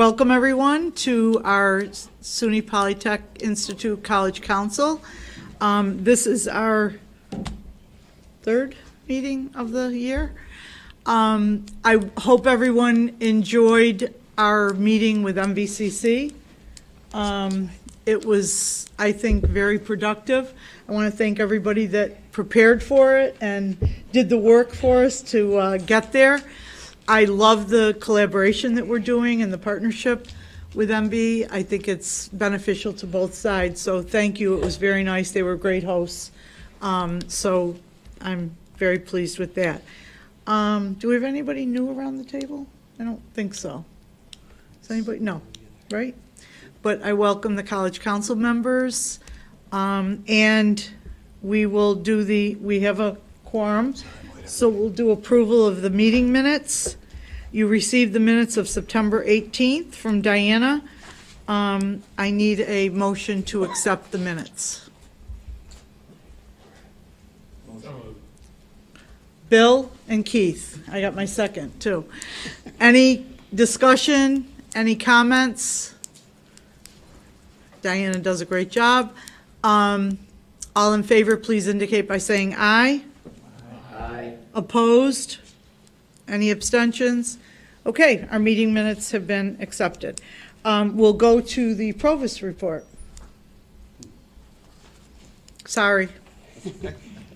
Welcome, everyone, to our SUNY Polytech Institute College Council. This is our third meeting of the year. I hope everyone enjoyed our meeting with MVCC. It was, I think, very productive. I want to thank everybody that prepared for it and did the work for us to get there. I love the collaboration that we're doing and the partnership with MB. I think it's beneficial to both sides. So thank you. It was very nice. They were great hosts. So I'm very pleased with that. Do we have anybody new around the table? I don't think so. Is anybody? No, right? But I welcome the College Council members. And we will do we have a quorum. So we'll do approval of the meeting minutes. You received the minutes of September 18th from Diana. I need a motion to accept the minutes. Bill and Keith. I got my second, too. Any discussion? Any comments? Diana does a great job. All in favor, please indicate by saying aye. Aye. Opposed? Any abstentions? Okay, our meeting minutes have been accepted. We'll go to the Provost report. Sorry.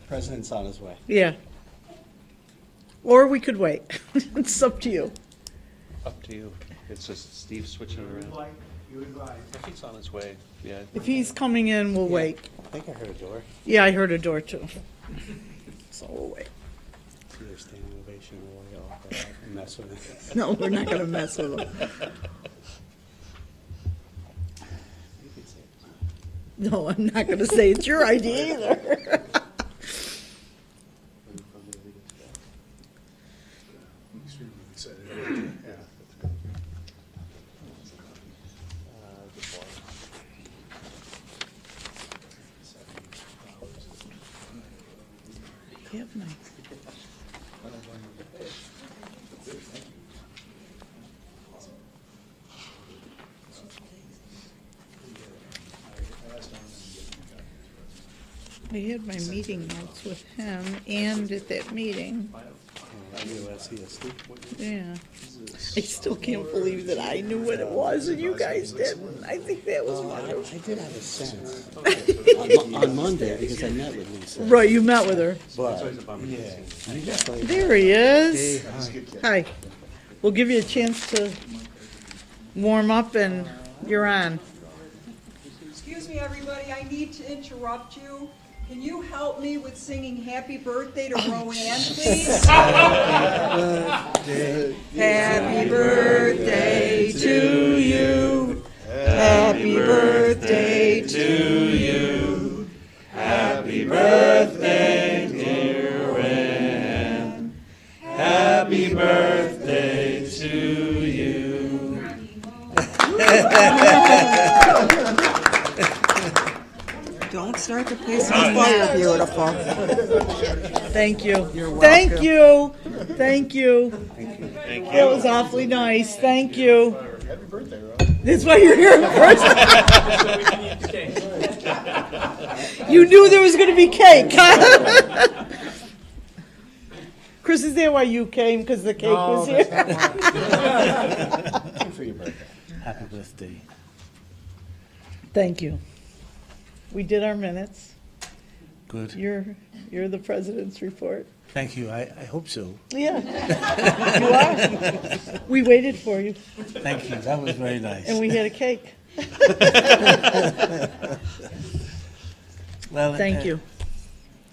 President's on his way. Yeah. Or we could wait. It's up to you. Up to you. It's just Steve switching it around. If he's on his way, yeah. If he's coming in, we'll wait. I think I heard a door. Yeah, I heard a door too. So we'll wait. See their standing ovation or I'll mess with it. No, we're not going to mess with him. No, I'm not going to say it's your idea either. Yep, nice. I had my meeting notes with him and at that meeting. Yeah. I still can't believe that I knew what it was and you guys didn't. I think that was wonderful. I did have a sense on Monday because I met with Lisa. Right, you met with her. But, yeah. There he is. Hi. We'll give you a chance to warm up and you're on. Excuse me, everybody, I need to interrupt you. Can you help me with singing Happy Birthday to Roanne, please? Happy birthday to you. Happy birthday to you. Happy birthday, dear Roanne. Happy birthday to you. Don't start the place on fire, beautiful. Thank you. You're welcome. Thank you. Thank you. That was awfully nice. Thank you. Happy birthday, Rob. That's why you're here in person. You knew there was going to be cake, huh? Chris, is that why you came? Because the cake was here? For your birthday. Happy birthday. Thank you. We did our minutes. Good. You're the president's report. Thank you. I hope so. Yeah, you are. We waited for you, Thank you. That was very nice. and we had a cake. Well, Thank you.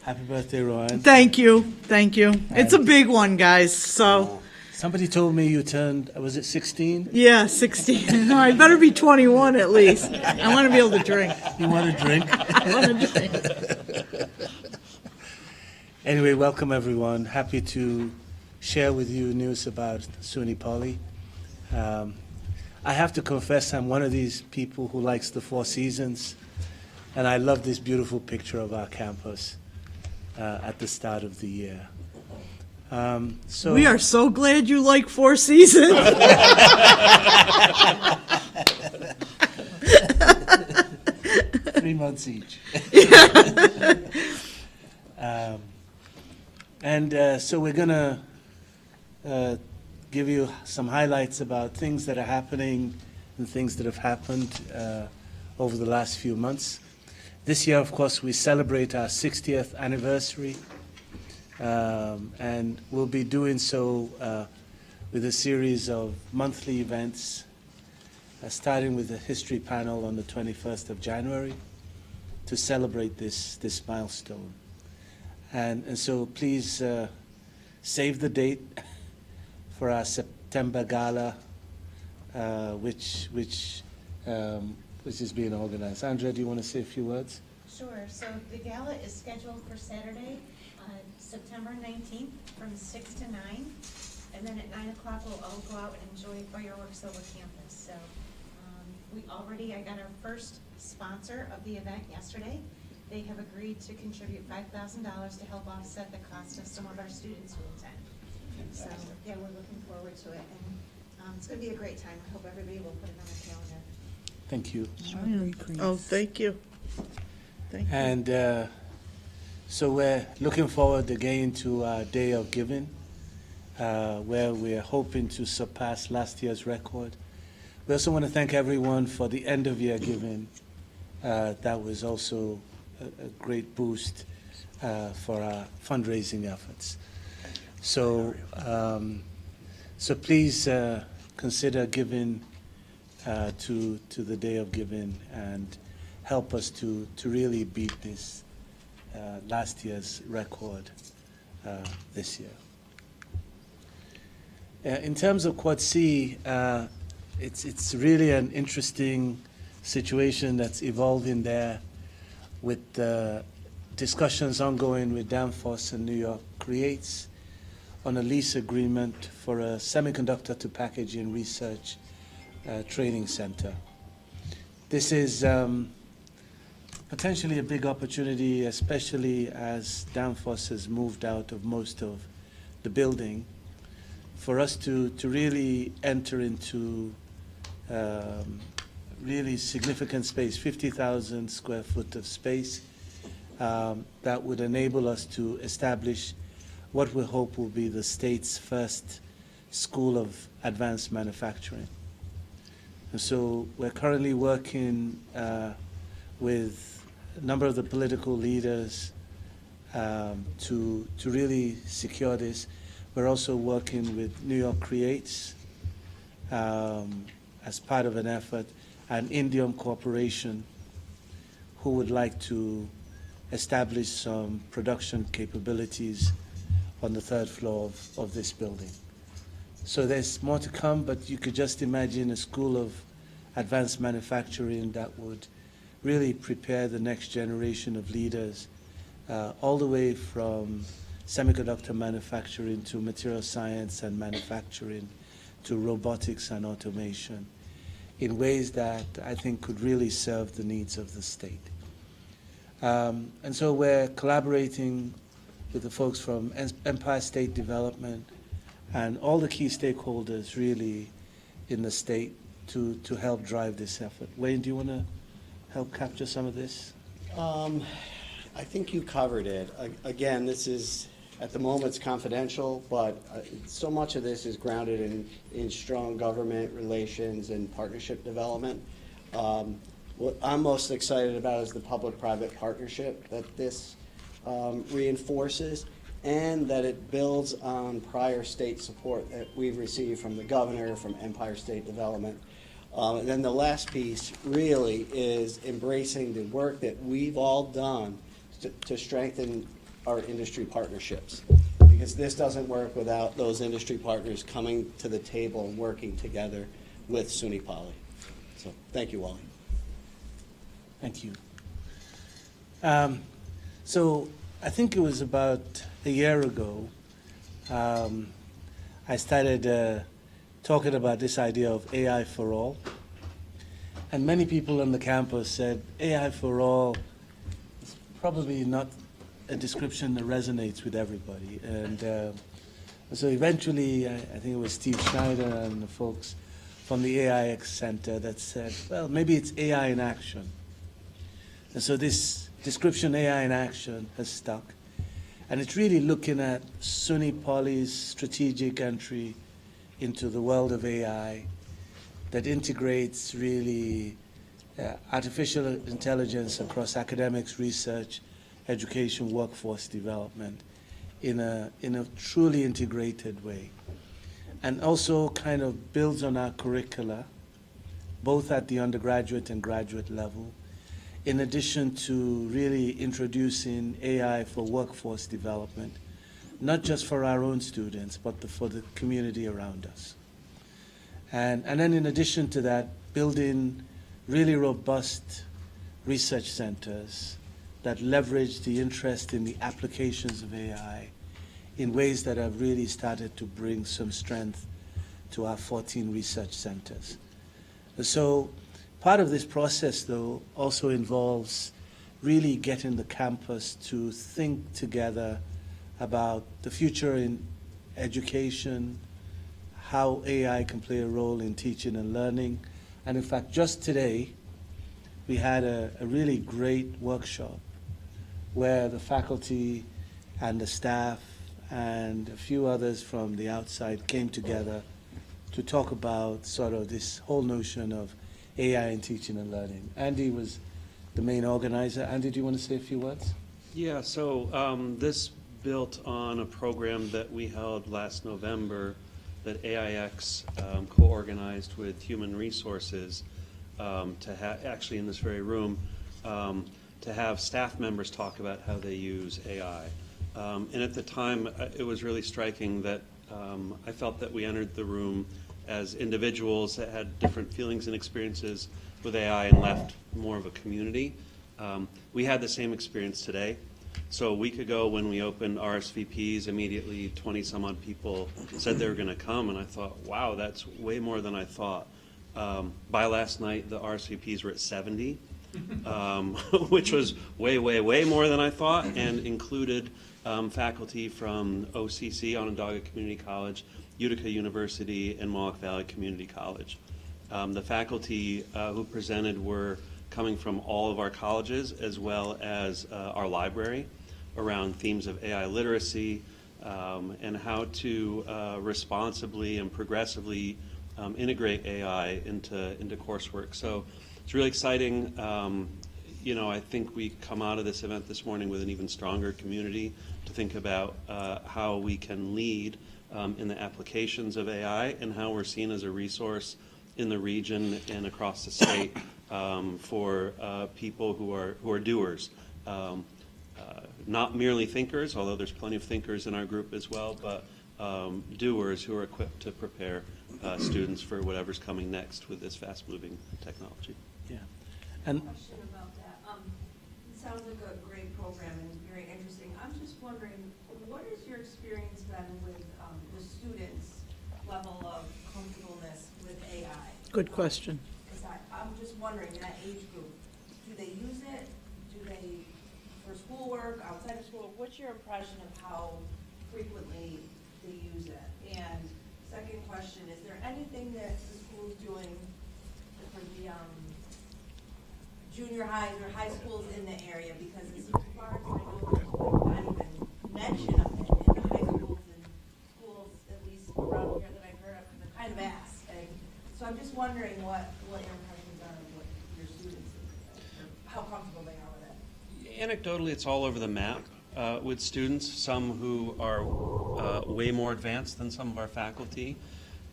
Happy birthday, Ryan. Thank you. Thank you. It's a big one, guys. So, Somebody told me you turned, was it 16? yeah, 16. No, I better be 21 at least. I want to be able to drink. You want a drink? I want to drink. Anyway, welcome everyone. Happy to share with you news about SUNY Poly. I have to confess I'm one of these people who likes the Four Seasons, and I love this beautiful picture of our campus at the start of the year. So We are so glad you like Four Seasons. 3 months each. So we're gonna give you some highlights about things that are happening and things that have happened over the last few months. This year, of course, we celebrate our 60th anniversary, and we'll be doing so with a series of monthly events, starting with the history panel on the 21st of January to celebrate this milestone. And so please save the date for our September gala, which is being organized. Andrea, do you want to say a few words? Sure. So the gala is scheduled for Saturday, September 19th from 6 to 9. And then at 9 o'clock, we'll all go out and enjoy fireworks over campus. So I got our first sponsor of the event yesterday. They have agreed to contribute $5,000 to help offset the cost of some of our students who attend. So, yeah, we're looking forward to it. And it's going to be a great time. I hope everybody will put it on their calendar. Thank you. Oh, thank you. Thank you. And so we're looking forward again to our Day of Giving, where we're hoping to surpass last year's record. We also want to thank everyone for the end-of-year giving. That was also a great boost for our fundraising efforts. So, so please consider giving to the Day of Giving and help us to really beat this last year's record this year. In terms of Quad C, it's really an interesting situation that's evolving there with discussions ongoing with Danfoss and New York Creates on a lease agreement for a semiconductor to packaging research training center. This is potentially a big opportunity, especially as Danfoss has moved out of most of the building, for us to really enter into really significant space, 50,000 square foot of space, that would enable us to establish what we hope will be the state's first school of advanced manufacturing. And so we're currently working with a number of the political leaders to really secure this. We're also working with New York Creates as part of an effort, and Indium Corporation, who would like to establish some production capabilities on the third floor of this building. So there's more to come, but you could just imagine a school of advanced manufacturing that would really prepare the next generation of leaders, all the way from semiconductor manufacturing to material science and manufacturing to robotics and automation, in ways that I think could really serve the needs of the state. And so we're collaborating with the folks from Empire State Development and all the key stakeholders really in the state to help drive this effort. Wayne, do you want to help capture some of this? I think you covered it. Again, this is, at the moment, it's confidential, but so much of this is grounded in strong government relations and partnership development. What I'm most excited about is the public-private partnership that this reinforces, and that it builds on prior state support that we've received from the governor, from Empire State Development. And then the last piece really is embracing the work that we've all done to strengthen our industry partnerships, because this doesn't work without those industry partners coming to the table and working together with SUNY Poly. So thank you, Wally. Thank you. So I think it was about a year ago, I started talking about this idea of AI for all. And many people on the campus said, AI for all is probably not a description that resonates with everybody. And So eventually, I think it was Steve Schneider and the folks from the AIX Center that said, well, maybe it's AI in action. And so this description, AI in action, has stuck. And it's really looking at SUNY Poly's strategic entry into the world of AI that integrates really artificial intelligence across academics, research, education, workforce development in a truly integrated way. And also kind of builds on our curricula, both at the undergraduate and graduate level, in addition to really introducing AI for workforce development, not just for our own students, but for the community around us. And then in addition to that, building really robust research centers that leverage the interest in the applications of AI in ways that have really started to bring some strength to our 14 research centers. And so part of this process, though, also involves really getting the campus to think together about the future in education, how AI can play a role in teaching and learning. And in fact, just today, we had a really great workshop where the faculty and the staff and a few others from the outside came together to talk about sort of this whole notion of AI in teaching and learning. Andy was the main organizer. Andy, do you want to say a few words? Yeah, so this built on a program that we held last November that AIX co-organized with Human Resources to have, actually in this very room, to have staff members talk about how they use AI. And at the time, it was really striking that I felt that we entered the room as individuals that had different feelings and experiences with AI and left more of a community. We had the same experience today. So a week ago when we opened RSVPs, immediately 20 some odd people said they were going to come, and I thought, wow, that's way more than I thought. By last night, the RSVPs were at 70, which was way, way, way more than I thought, and included faculty from OCC, Onondaga Community College, Utica University, and Mohawk Valley Community College. The faculty who presented were coming from all of our colleges as well as our library around themes of AI literacy and how to responsibly and progressively integrate AI into coursework. So it's really exciting. You know, I think we come out of this event this morning with an even stronger community to think about how we can lead in the applications of AI and how we're seen as a resource in the region and across the state for people who are doers. Not merely thinkers, although there's plenty of thinkers in our group as well, but doers who are equipped to prepare students for whatever's coming next with this fast-moving technology. Yeah. And Question about that. It sounds like a great program and very interesting. I'm just wondering, what is your experience then with the students' level of comfortableness with AI? Good question. I'm just wondering, that age group, do they use it? Do they, for schoolwork, outside of school? What's your impression of how frequently they use it? And second question, is there anything that the school is doing for the junior highs or high schools in the area? Because as far as I know, there's not even mention of it in the high schools and schools, at least around here that I've heard of, they're kind of asked. And so I'm just wondering what your impressions are of what your students, how comfortable they are with it. Anecdotally, it's all over the map with students, some who are way more advanced than some of our faculty.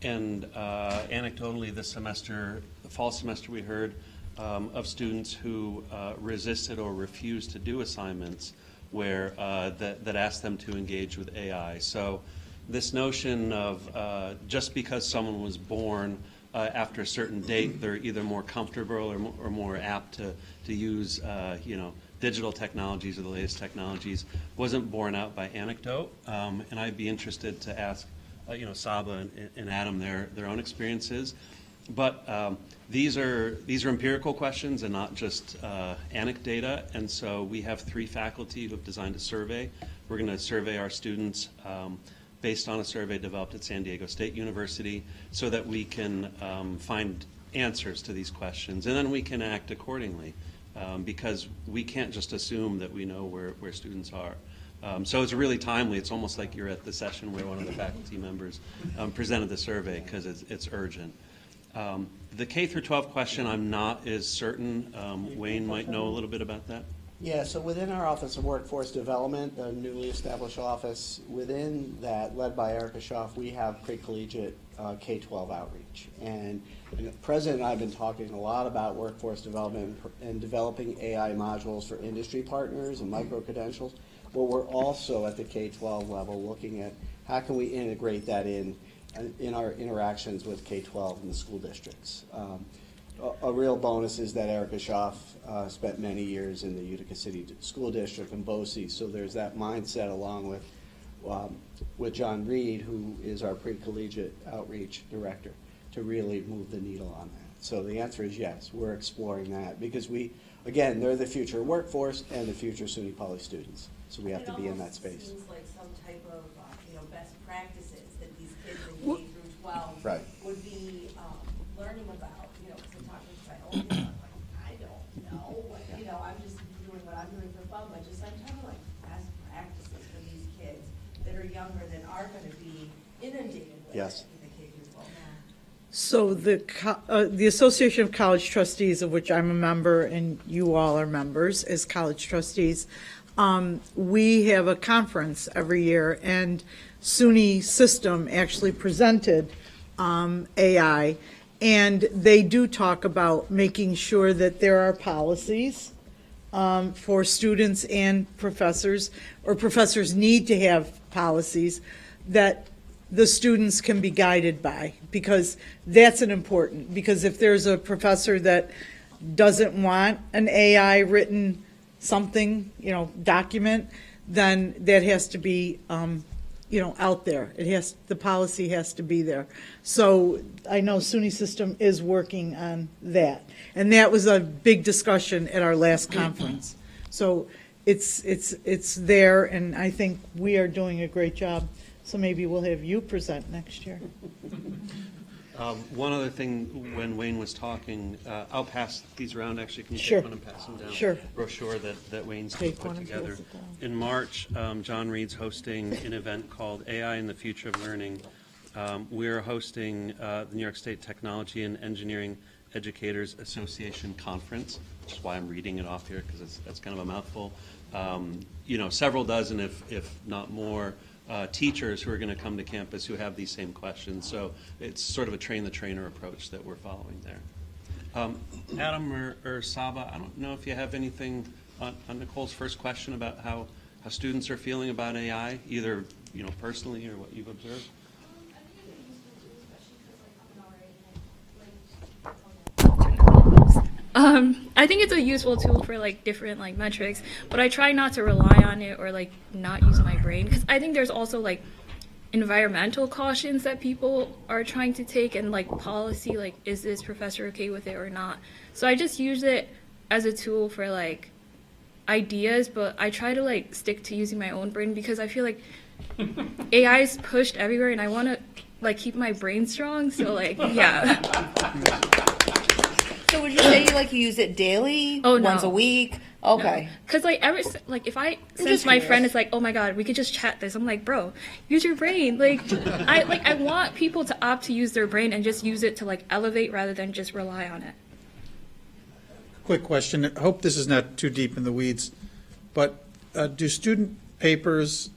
And anecdotally, this semester, the fall semester, we heard of students who resisted or refused to do assignments where that asked them to engage with AI. So this notion of just because someone was born after a certain date, they're either more comfortable or more apt to use digital technologies or the latest technologies wasn't borne out by anecdote. And I'd be interested to ask Saba and Adam their own experiences. But these are empirical questions and not just anecdata. And so we have 3 faculty who have designed a survey. We're going to survey our students based on a survey developed at San Diego State University, so that we can find answers to these questions, and then we can act accordingly, because we can't just assume that we know where students are. So it's really timely. It's almost like you're at the session where one of the faculty members presented the survey, because it's urgent. The K through 12 question, I'm not as certain. Wayne might know a little bit about that. Yeah, so within our Office of Workforce Development, a newly established office, within that, led by Erica Schaaf, we have pre-collegiate K-12 outreach. And the President and I have been talking a lot about workforce development and developing AI modules for industry partners and micro-credentials. But we're also at the K-12 level looking at how can we integrate that in our interactions with K-12 and the school districts. A real bonus is that Erica Schaaf spent many years in the Utica City School District and BOCES, so there's that mindset along with John Reed, who is our pre-collegiate outreach director, to really move the needle on that. So the answer is yes, we're exploring that, because again, they're the future workforce and the future SUNY Poly students, so we have to be in that space. It seems like some type of, best practices that these kids in K through 12 Right. would be learning about, because I'm talking to my own kids, I'm like, I don't know, I'm just doing what I'm doing for fun, but just I'm talking like best practices for these kids that are younger that are going to be inundated with Yes. it in the K through 12. So the Association of College Trustees, of which I'm a member and you all are members as college trustees, we have a conference every year, and SUNY System actually presented AI, and they do talk about making sure that there are policies for students and professors, or professors need to have policies that the students can be guided by, because that's an important, because if there's a professor that doesn't want an AI written something, document, then that has to be, out there. The policy has to be there. So I know SUNY System is working on that. And that was a big discussion at our last conference. So it's there, and I think we are doing a great job. So maybe we'll have you present next year. One other thing, when Wayne was talking, I'll pass these around. Actually, can you Sure. take one and pass them down? Sure. Brochure that Wayne's Take put one and together. pass it down. In March, John Reed's hosting an event called AI and the Future of Learning. We're hosting the New York State Technology and Engineering Educators Association Conference, which is why I'm reading it off here, because that's kind of a mouthful. Several dozen, if not more, teachers who are going to come to campus who have these same questions. So it's sort of a train-the-trainer approach that we're following there. Adam or Saba, I don't know if you have anything on Nicole's first question about how students are feeling about AI, either personally or what you've observed. I think it's a useful tool for different metrics, but I try not to rely on it or not use my brain, because I think there's also environmental cautions that people are trying to take, and policy, is this professor okay with it or not? So I just use it as a tool for ideas, but I try to stick to using my own brain, because I feel like AI is pushed everywhere and I want to keep my brain strong. So yeah. So would you say you use it daily? Oh, no. Once a week? Okay. Because since my friend is oh my god, we could just chat this, I'm like, bro, use your brain. I want people to opt to use their brain and just use it to elevate rather than just rely on it. Quick question. I hope this is not too deep in the weeds, but do student papers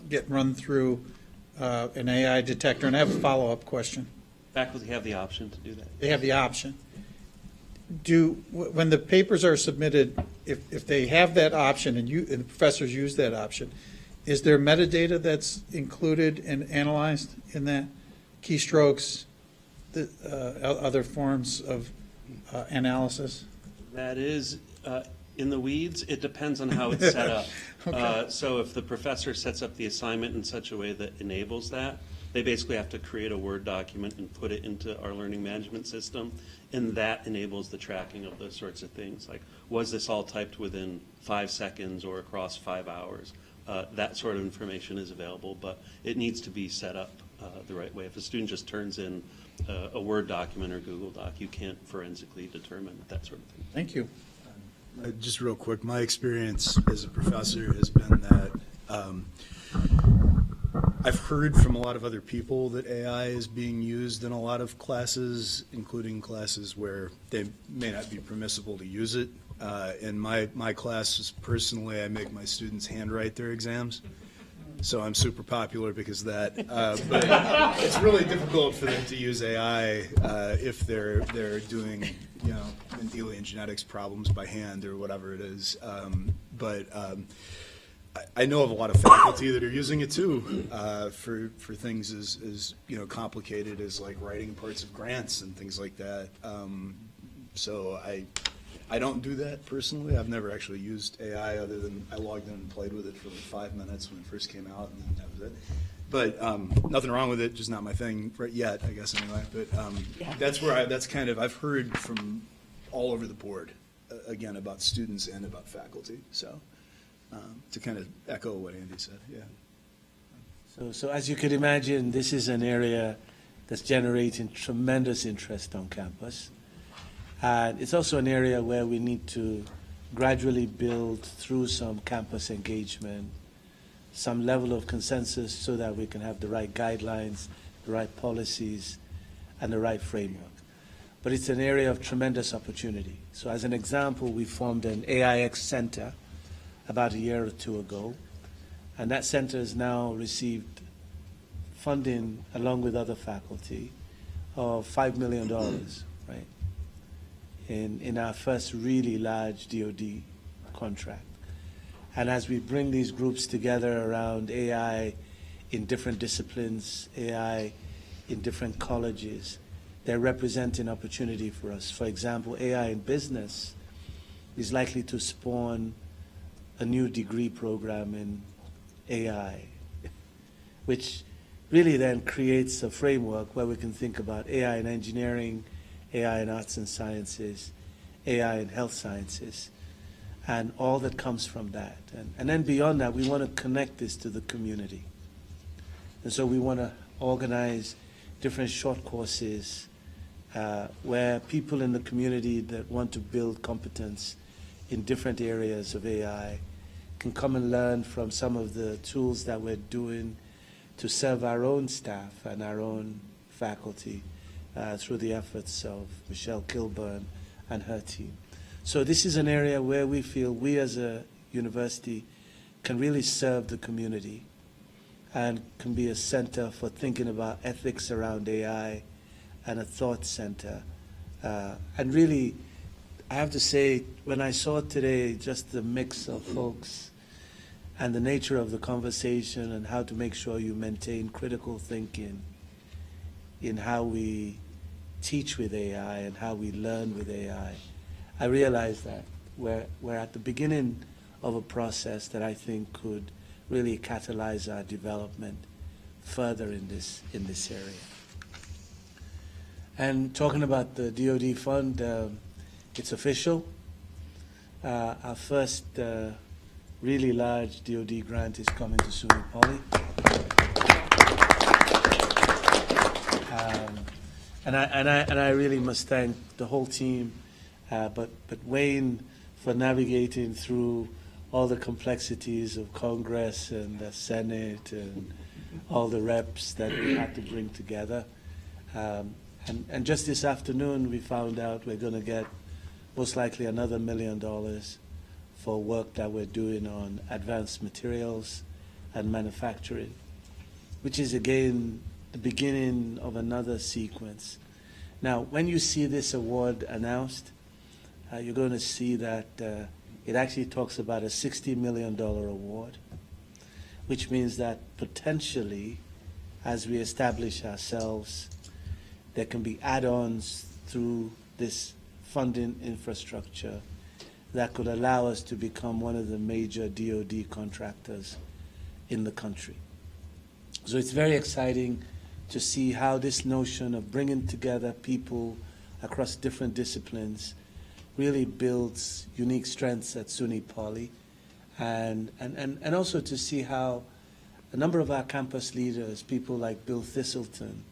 get run through an AI detector? And I have a follow-up question. Faculty have the option to do that. They have the option. When the papers are submitted, if they have that option and the professors use that option, is there metadata that's included and analyzed in that? Keystrokes, other forms of analysis? That is in the weeds. It depends on how it's set up. Okay. So if the professor sets up the assignment in such a way that enables that, they basically have to create a Word document and put it into our learning management system, and that enables the tracking of those sorts of things. Like, was this all typed within 5 seconds or across 5 hours? that sort of information is available, but it needs to be set up the right way. If a student just turns in a Word document or Google Doc, you can't forensically determine that sort of thing. Thank you. Just real quick, my experience as a professor has been that I've heard from a lot of other people that AI is being used in a lot of classes, including classes where they may not be permissible to use it. In my classes, personally, I make my students handwrite their exams. So I'm super popular because of that. But it's really difficult for them to use AI if they're doing, Mendelian genetics problems by hand or whatever it is. I know of a lot of faculty that are using it too for things as complicated as like writing parts of grants and things like that. So I don't do that personally. I've never actually used AI other than I logged in and played with it for like 5 minutes when it first came out, and then that was it. But nothing wrong with it, just not my thing right yet, I guess anyway. But that's where I've heard from all over the board again about students and about faculty. So to kind of echo what Andy said, yeah. So as you could imagine, this is an area that's generating tremendous interest on campus. And it's also an area where we need to gradually build through some campus engagement, some level of consensus so that we can have the right guidelines, the right policies, and the right framework. But it's an area of tremendous opportunity. So as an example, we formed an AIX Center about a year or two ago, and that center has now received funding along with other faculty of $5 million, right? In our first really large DoD contract. And as we bring these groups together around AI in different disciplines, AI in different colleges, they're representing opportunity for us. For example, AI in business is likely to spawn a new degree program in AI, which really then creates a framework where we can think about AI in engineering, AI in arts and sciences, AI in health sciences, and all that comes from that. And then beyond that, we want to connect this to the community. And so we want to organize different short courses where people in the community that want to build competence in different areas of AI can come and learn from some of the tools that we're doing to serve our own staff and our own faculty through the efforts of Michelle Kilburn and her team. So this is an area where we feel we as a university can really serve the community and can be a center for thinking about ethics around AI and a thought center. And really, I have to say, when I saw today just the mix of folks and the nature of the conversation and how to make sure you maintain critical thinking in how we teach with AI and how we learn with AI, I realized that we're at the beginning of a process that I think could really catalyze our development further in this area. And talking about the DoD fund, it's official. Our first really large DoD grant is coming to SUNY Poly. And I really must thank the whole team, but Wayne for navigating through all the complexities of Congress and the Senate and all the reps that we had to bring together. And just this afternoon, we found out we're going to get most likely another $1 million for work that we're doing on advanced materials and manufacturing, which is, again, the beginning of another sequence. Now, when you see this award announced, you're going to see that it actually talks about a $60 million award, which means that potentially, as we establish ourselves, there can be add-ons through this funding infrastructure that could allow us to become one of the major DoD contractors in the country. So it's very exciting to see how this notion of bringing together people across different disciplines really builds unique strengths at SUNY Poly and also to see how a number of our campus leaders, people like Bill Thistleton,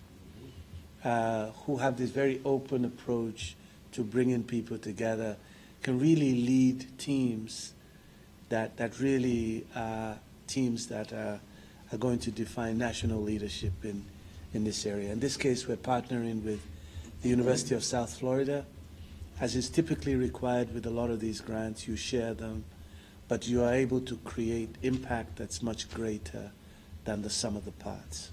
who have this very open approach to bringing people together, can really lead teams that really are teams that are going to define national leadership in this area. In this case, we're partnering with the University of South Florida. As is typically required with a lot of these grants, you share them, but you are able to create impact that's much greater than the sum of the parts.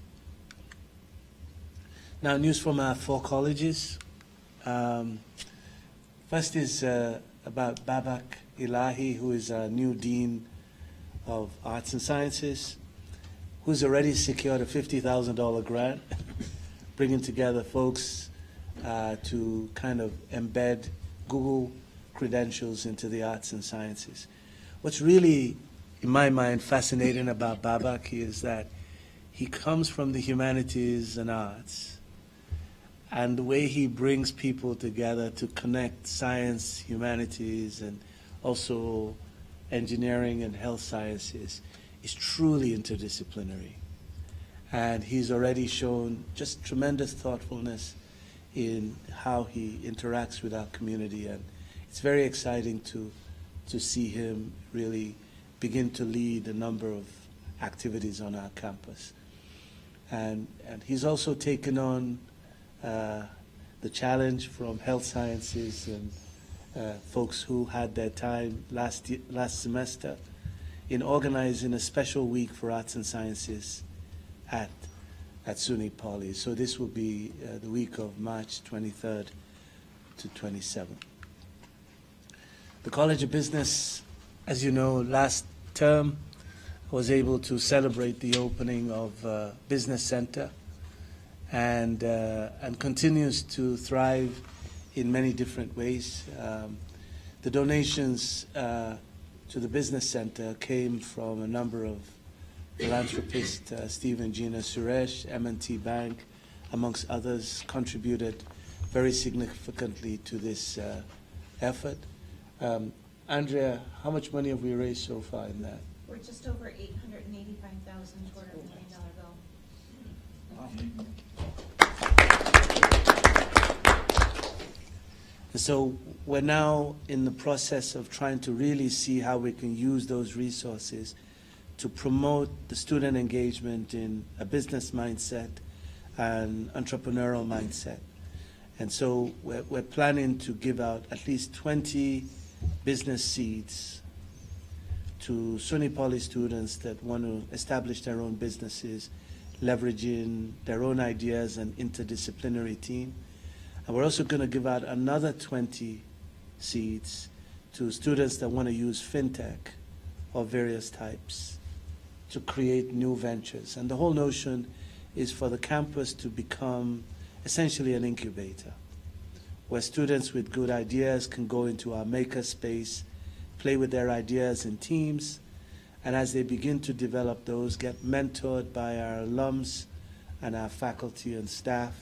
Now, news from our 4 colleges. First is about Babak Ilahi, who is our new Dean of Arts and Sciences, who's already secured a $50,000 grant, bringing together folks to kind of embed Google credentials into the arts and sciences. What's really, in my mind, fascinating about Babak is that he comes from the humanities and arts, and the way he brings people together to connect science, humanities, and also engineering and health sciences is truly interdisciplinary. And he's already shown just tremendous thoughtfulness in how he interacts with our community, and it's very exciting to see him really begin to lead a number of activities on our campus. And he's also taken on the challenge from health sciences and folks who had their time last semester in organizing a special week for arts and sciences at SUNY Poly. So this will be the week of March 23rd to 27th. The College of Business, as you know, last term was able to celebrate the opening of Business Center and continues to thrive in many different ways. The donations to the Business Center came from a number of philanthropists, Steve and Gina Suresh, M&T Bank, amongst others, contributed very significantly to this effort. Andrea, how much money have we raised so far in that? We're just over $885,000 toward our $1 million goal. And so we're now in the process of trying to really see how we can use those resources to promote the student engagement in a business mindset and entrepreneurial mindset. And so we're planning to give out at least 20 business seeds to SUNY Poly students that want to establish their own businesses, leveraging their own ideas and interdisciplinary team. And we're also going to give out another 20 seeds to students that want to use fintech of various types to create new ventures. And the whole notion is for the campus to become essentially an incubator, where students with good ideas can go into our maker space, play with their ideas in teams, and as they begin to develop those, get mentored by our alums and our faculty and staff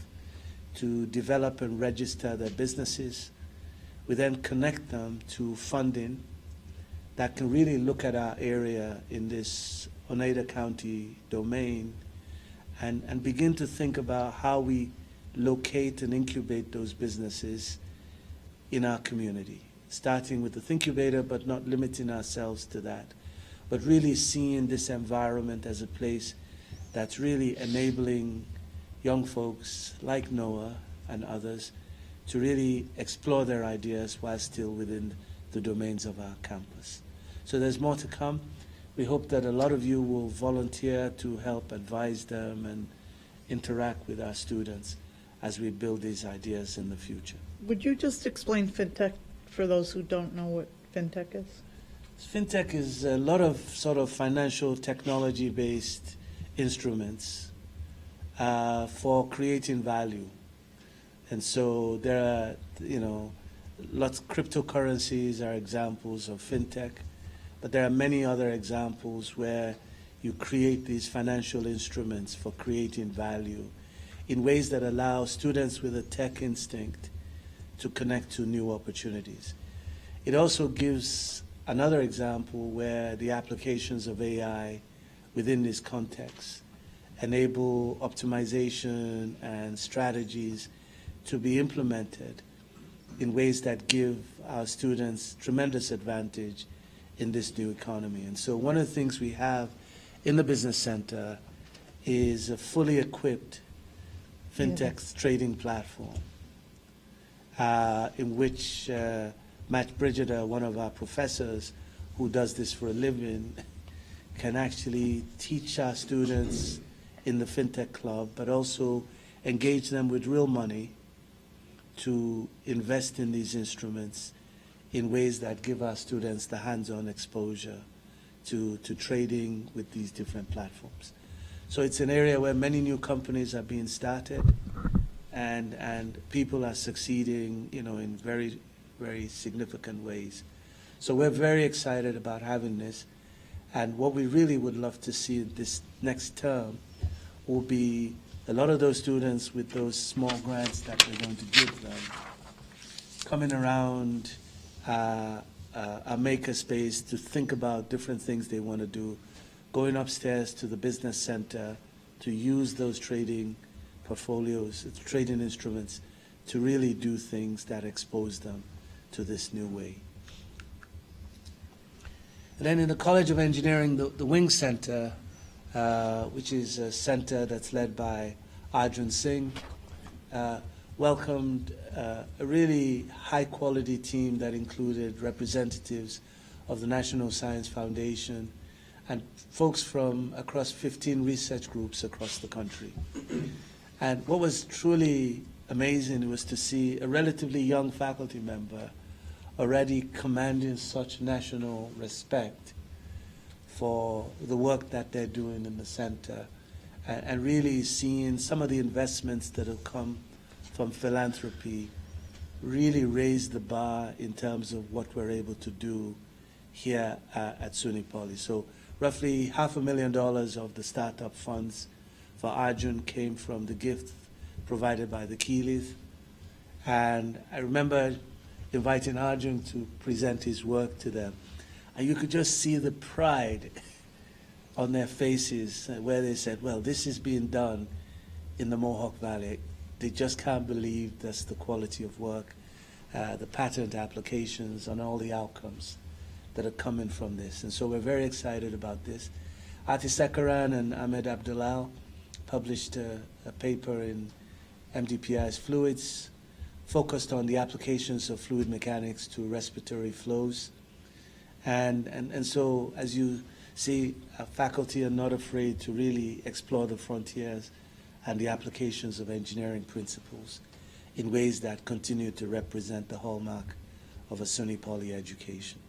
to develop and register their businesses. We then connect them to funding that can really look at our area in this Oneida County domain and begin to think about how we locate and incubate those businesses in our community, starting with the Thinkubator, but not limiting ourselves to that, but really seeing this environment as a place that's really enabling young folks like Noah and others to really explore their ideas while still within the domains of our campus. So there's more to come. We hope that a lot of you will volunteer to help advise them and interact with our students as we build these ideas in the future. Would you just explain fintech for those who don't know what fintech is? Fintech is a lot of sort of financial technology-based instruments for creating value. And so there are, lots of cryptocurrencies are examples of fintech, but there are many other examples where you create these financial instruments for creating value in ways that allow students with a tech instinct to connect to new opportunities. It also gives another example where the applications of AI within this context enable optimization and strategies to be implemented in ways that give our students tremendous advantage in this new economy. And so one of the things we have in the Business Center is a fully equipped fintech trading platform in which Matt Brigida, one of our professors who does this for a living, can actually teach our students in the FinTech Club, but also engage them with real money to invest in these instruments in ways that give our students the hands-on exposure to trading with these different platforms. So it's an area where many new companies are being started, and people are succeeding, in very, very significant ways. So we're very excited about having this. And what we really would love to see this next term will be a lot of those students with those small grants that we're going to give them coming around a makerspace to think about different things they want to do, going upstairs to the Business Center to use those trading portfolios, trading instruments, to really do things that expose them to this new way. And then in the College of Engineering, the Wing Center, which is a center that's led by Arjun Singh, welcomed a really high-quality team that included representatives of the National Science Foundation and folks from across 15 research groups across the country. And what was truly amazing was to see a relatively young faculty member already commanding such national respect for the work that they're doing in the center, and really seeing some of the investments that have come from philanthropy really raise the bar in terms of what we're able to do here at SUNY Poly. So roughly $500,000 of the startup funds for Arjun came from the gift provided by the Keeleys. And I remember inviting Arjun to present his work to them. And you could just see the pride on their faces where they said, well, this is being done in the Mohawk Valley. They just can't believe that's the quality of work, the patent applications, and all the outcomes that are coming from this. And so we're very excited about this. Ati Sekaran and Ahmed Abdullah published a paper in MDPI's Fluids, focused on the applications of fluid mechanics to respiratory flows. And so, as you see, faculty are not afraid to really explore the frontiers and the applications of engineering principles in ways that continue to represent the hallmark of a SUNY Poly education.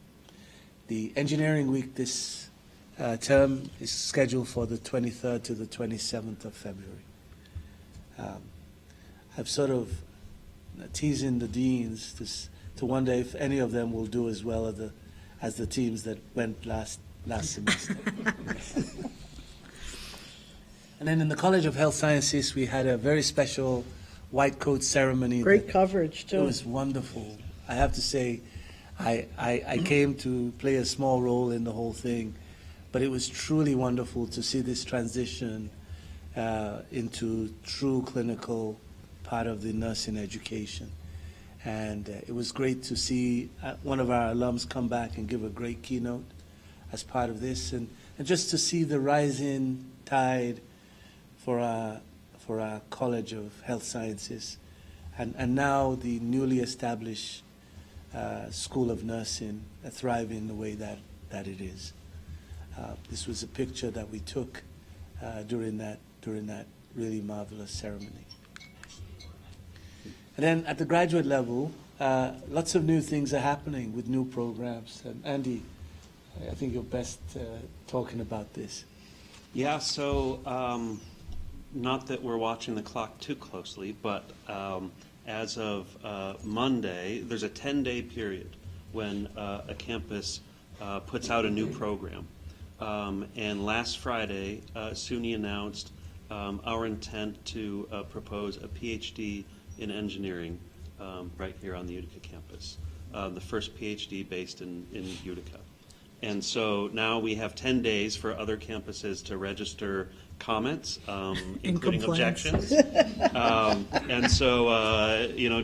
The Engineering Week this term is scheduled for the 23rd to the 27th of February. I've sort of teasing the deans to wonder if any of them will do as well as the teams that went last semester. And then in the College of Health Sciences, we had a very special white coat ceremony. Great coverage, It too. was wonderful. I have to say, I came to play a small role in the whole thing, but it was truly wonderful to see this transition into true clinical part of the nursing education. And it was great to see one of our alums come back and give a great keynote as part of this, and just to see the rising tide for our College of Health Sciences, and now the newly established School of Nursing thriving the way that it is. This was a picture that we took during that really marvelous ceremony. And then at the graduate level, lots of new things are happening with new programs. And Andy, I think you're best talking about this. Yeah, so not that we're watching the clock too closely, but as of Monday, there's a 10-day period when a campus puts out a new program. And last Friday, SUNY announced our intent to propose a PhD in engineering right here on the Utica campus. the first PhD based in Utica. And so now we have 10 days for other campuses to register comments, including complaints. objections. And so,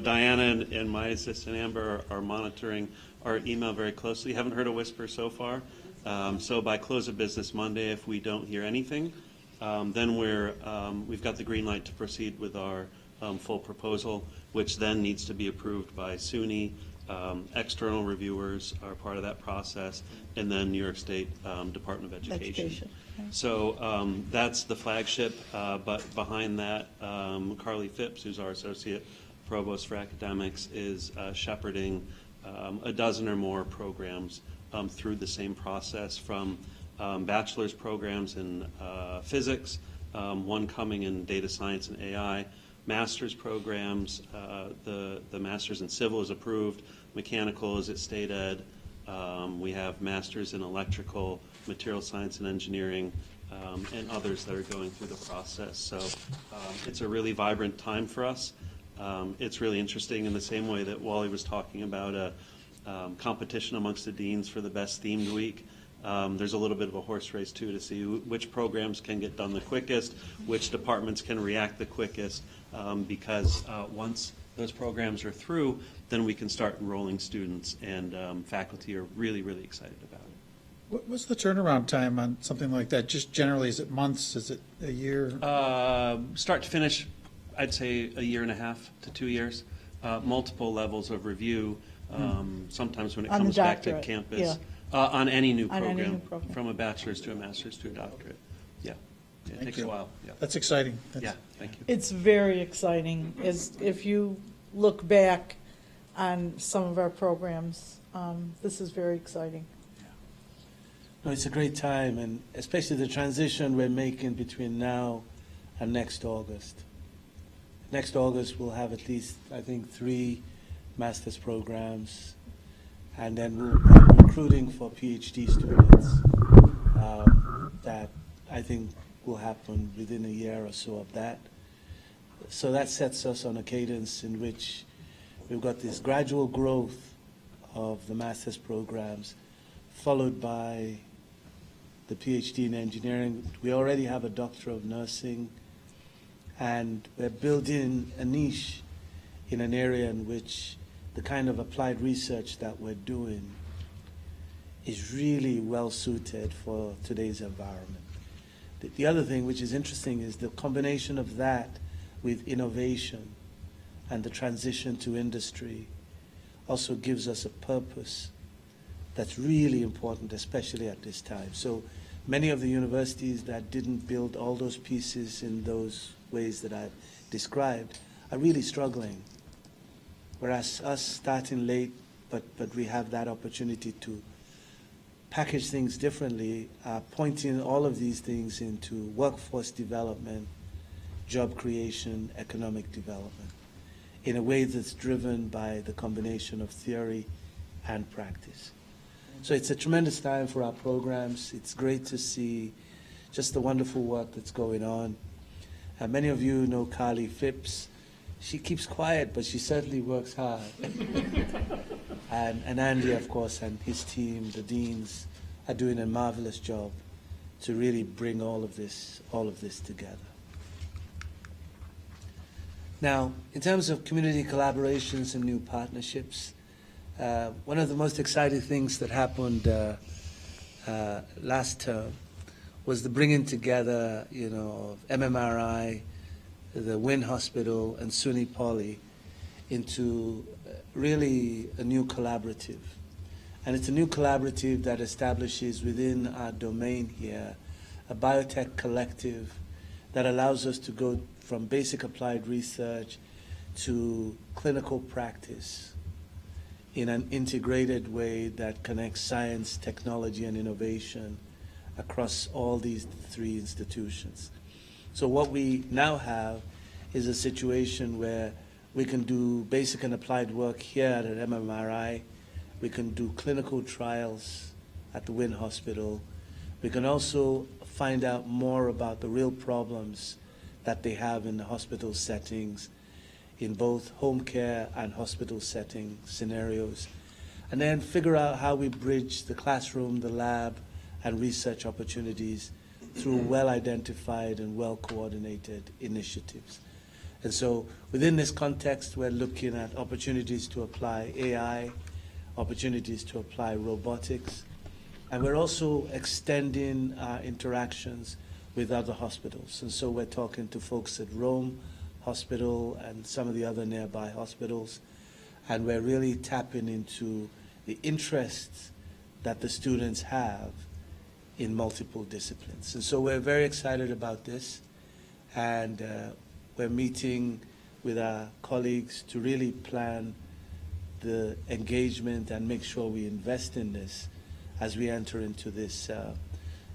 Diana and my assistant Amber are monitoring our email very closely. Haven't heard a whisper so far. So by close of business Monday, if we don't hear anything, then we've got the green light to proceed with our full proposal, which then needs to be approved by SUNY. External reviewers are part of that process, and then New York State Department of Education. So that's the flagship, but behind that, Carly Phipps, who's our Associate Provost for Academics, is shepherding a dozen or more programs through the same process, from bachelor's programs in physics, one coming in data science and AI, master's programs. The master's in civil is approved, mechanical is at state ed. We have masters in electrical, material science and engineering, and others that are going through the process. So it's a really vibrant time for us. It's really interesting in the same way that Wally was talking about a competition amongst the deans for the best themed week. There's a little bit of a horse race, too, to see which programs can get done the quickest, which departments can react the quickest, because once those programs are through, then we can start enrolling students, and faculty are really, really excited about it. What's the turnaround time on something like that? Just generally, is it months? Is it a year? Start to finish, I'd say a year and a half to 2 years. Multiple levels of review. Sometimes when it On the comes back to doctorate, campus. yeah. On any new On any program, new program. from a bachelor's to a master's to a doctorate. Yeah, it takes you. a while. Yeah, That's exciting. yeah, thank you. It's very exciting, if you look back on some of our programs, this is very exciting. No, it's a great time, and especially the transition we're making between now and next August. Next August, we'll have at least, I think, 3 master's programs, and then we'll be recruiting for PhD students. That I think will happen within a year or so of that. So that sets us on a cadence in which we've got this gradual growth of the master's programs, followed by the PhD in engineering. We already have a Doctor of Nursing, and we're building a niche in an area in which the kind of applied research that we're doing is really well suited for today's environment. The other thing which is interesting is the combination of that with innovation and the transition to industry also gives us a purpose that's really important, especially at this time. So many of the universities that didn't build all those pieces in those ways that I've described are really struggling. Whereas us starting late, but we have that opportunity to package things differently, pointing all of these things into workforce development, job creation, economic development, in a way that's driven by the combination of theory and practice. So it's a tremendous time for our programs. It's great to see just the wonderful work that's going on. Many of you know Carly Phipps. She keeps quiet, but she certainly works hard. And Andy, of course, and his team, the deans, are doing a marvelous job to really bring all of this together. Now, in terms of community collaborations and new partnerships, one of the most exciting things that happened last term was the bringing together, of MMRI, the Wynn Hospital, and SUNY Poly into really a new collaborative. And it's a new collaborative that establishes within our domain here a biotech collective that allows us to go from basic applied research to clinical practice in an integrated way that connects science, technology, and innovation across all these 3 institutions. So what we now have is a situation where we can do basic and applied work here at MMRI. We can do clinical trials at the Wynn Hospital. We can also find out more about the real problems that they have in the hospital settings, in both home care and hospital setting scenarios, and then figure out how we bridge the classroom, the lab, and research opportunities through well-identified and well-coordinated initiatives. And so within this context, we're looking at opportunities to apply AI, opportunities to apply robotics, and we're also extending our interactions with other hospitals. And so we're talking to folks at Rome Hospital and some of the other nearby hospitals, and we're really tapping into the interests that the students have in multiple disciplines. And so we're very excited about this, and we're meeting with our colleagues to really plan the engagement and make sure we invest in this as we enter into this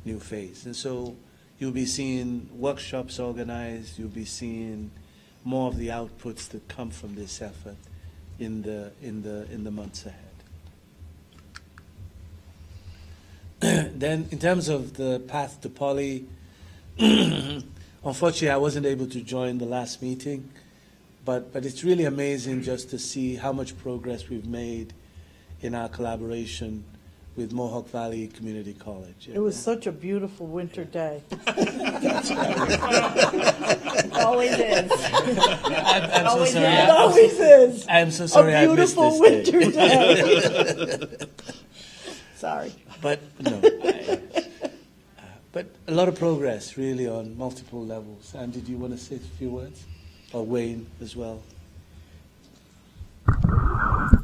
new phase. And so you'll be seeing workshops organized, you'll be seeing more of the outputs that come from this effort in the months ahead. Then in terms of the path to poly, unfortunately I wasn't able to join the last meeting, but it's really amazing just to see how much progress we've made in our collaboration with Mohawk Valley Community College. It was such a beautiful winter day. Always is. I'm so Always sorry. is. It always is. I'm so sorry I A missed beautiful this winter day. day. Sorry. But no. But a lot of progress really on multiple levels. And did you want to say a few words? Or Wayne as well?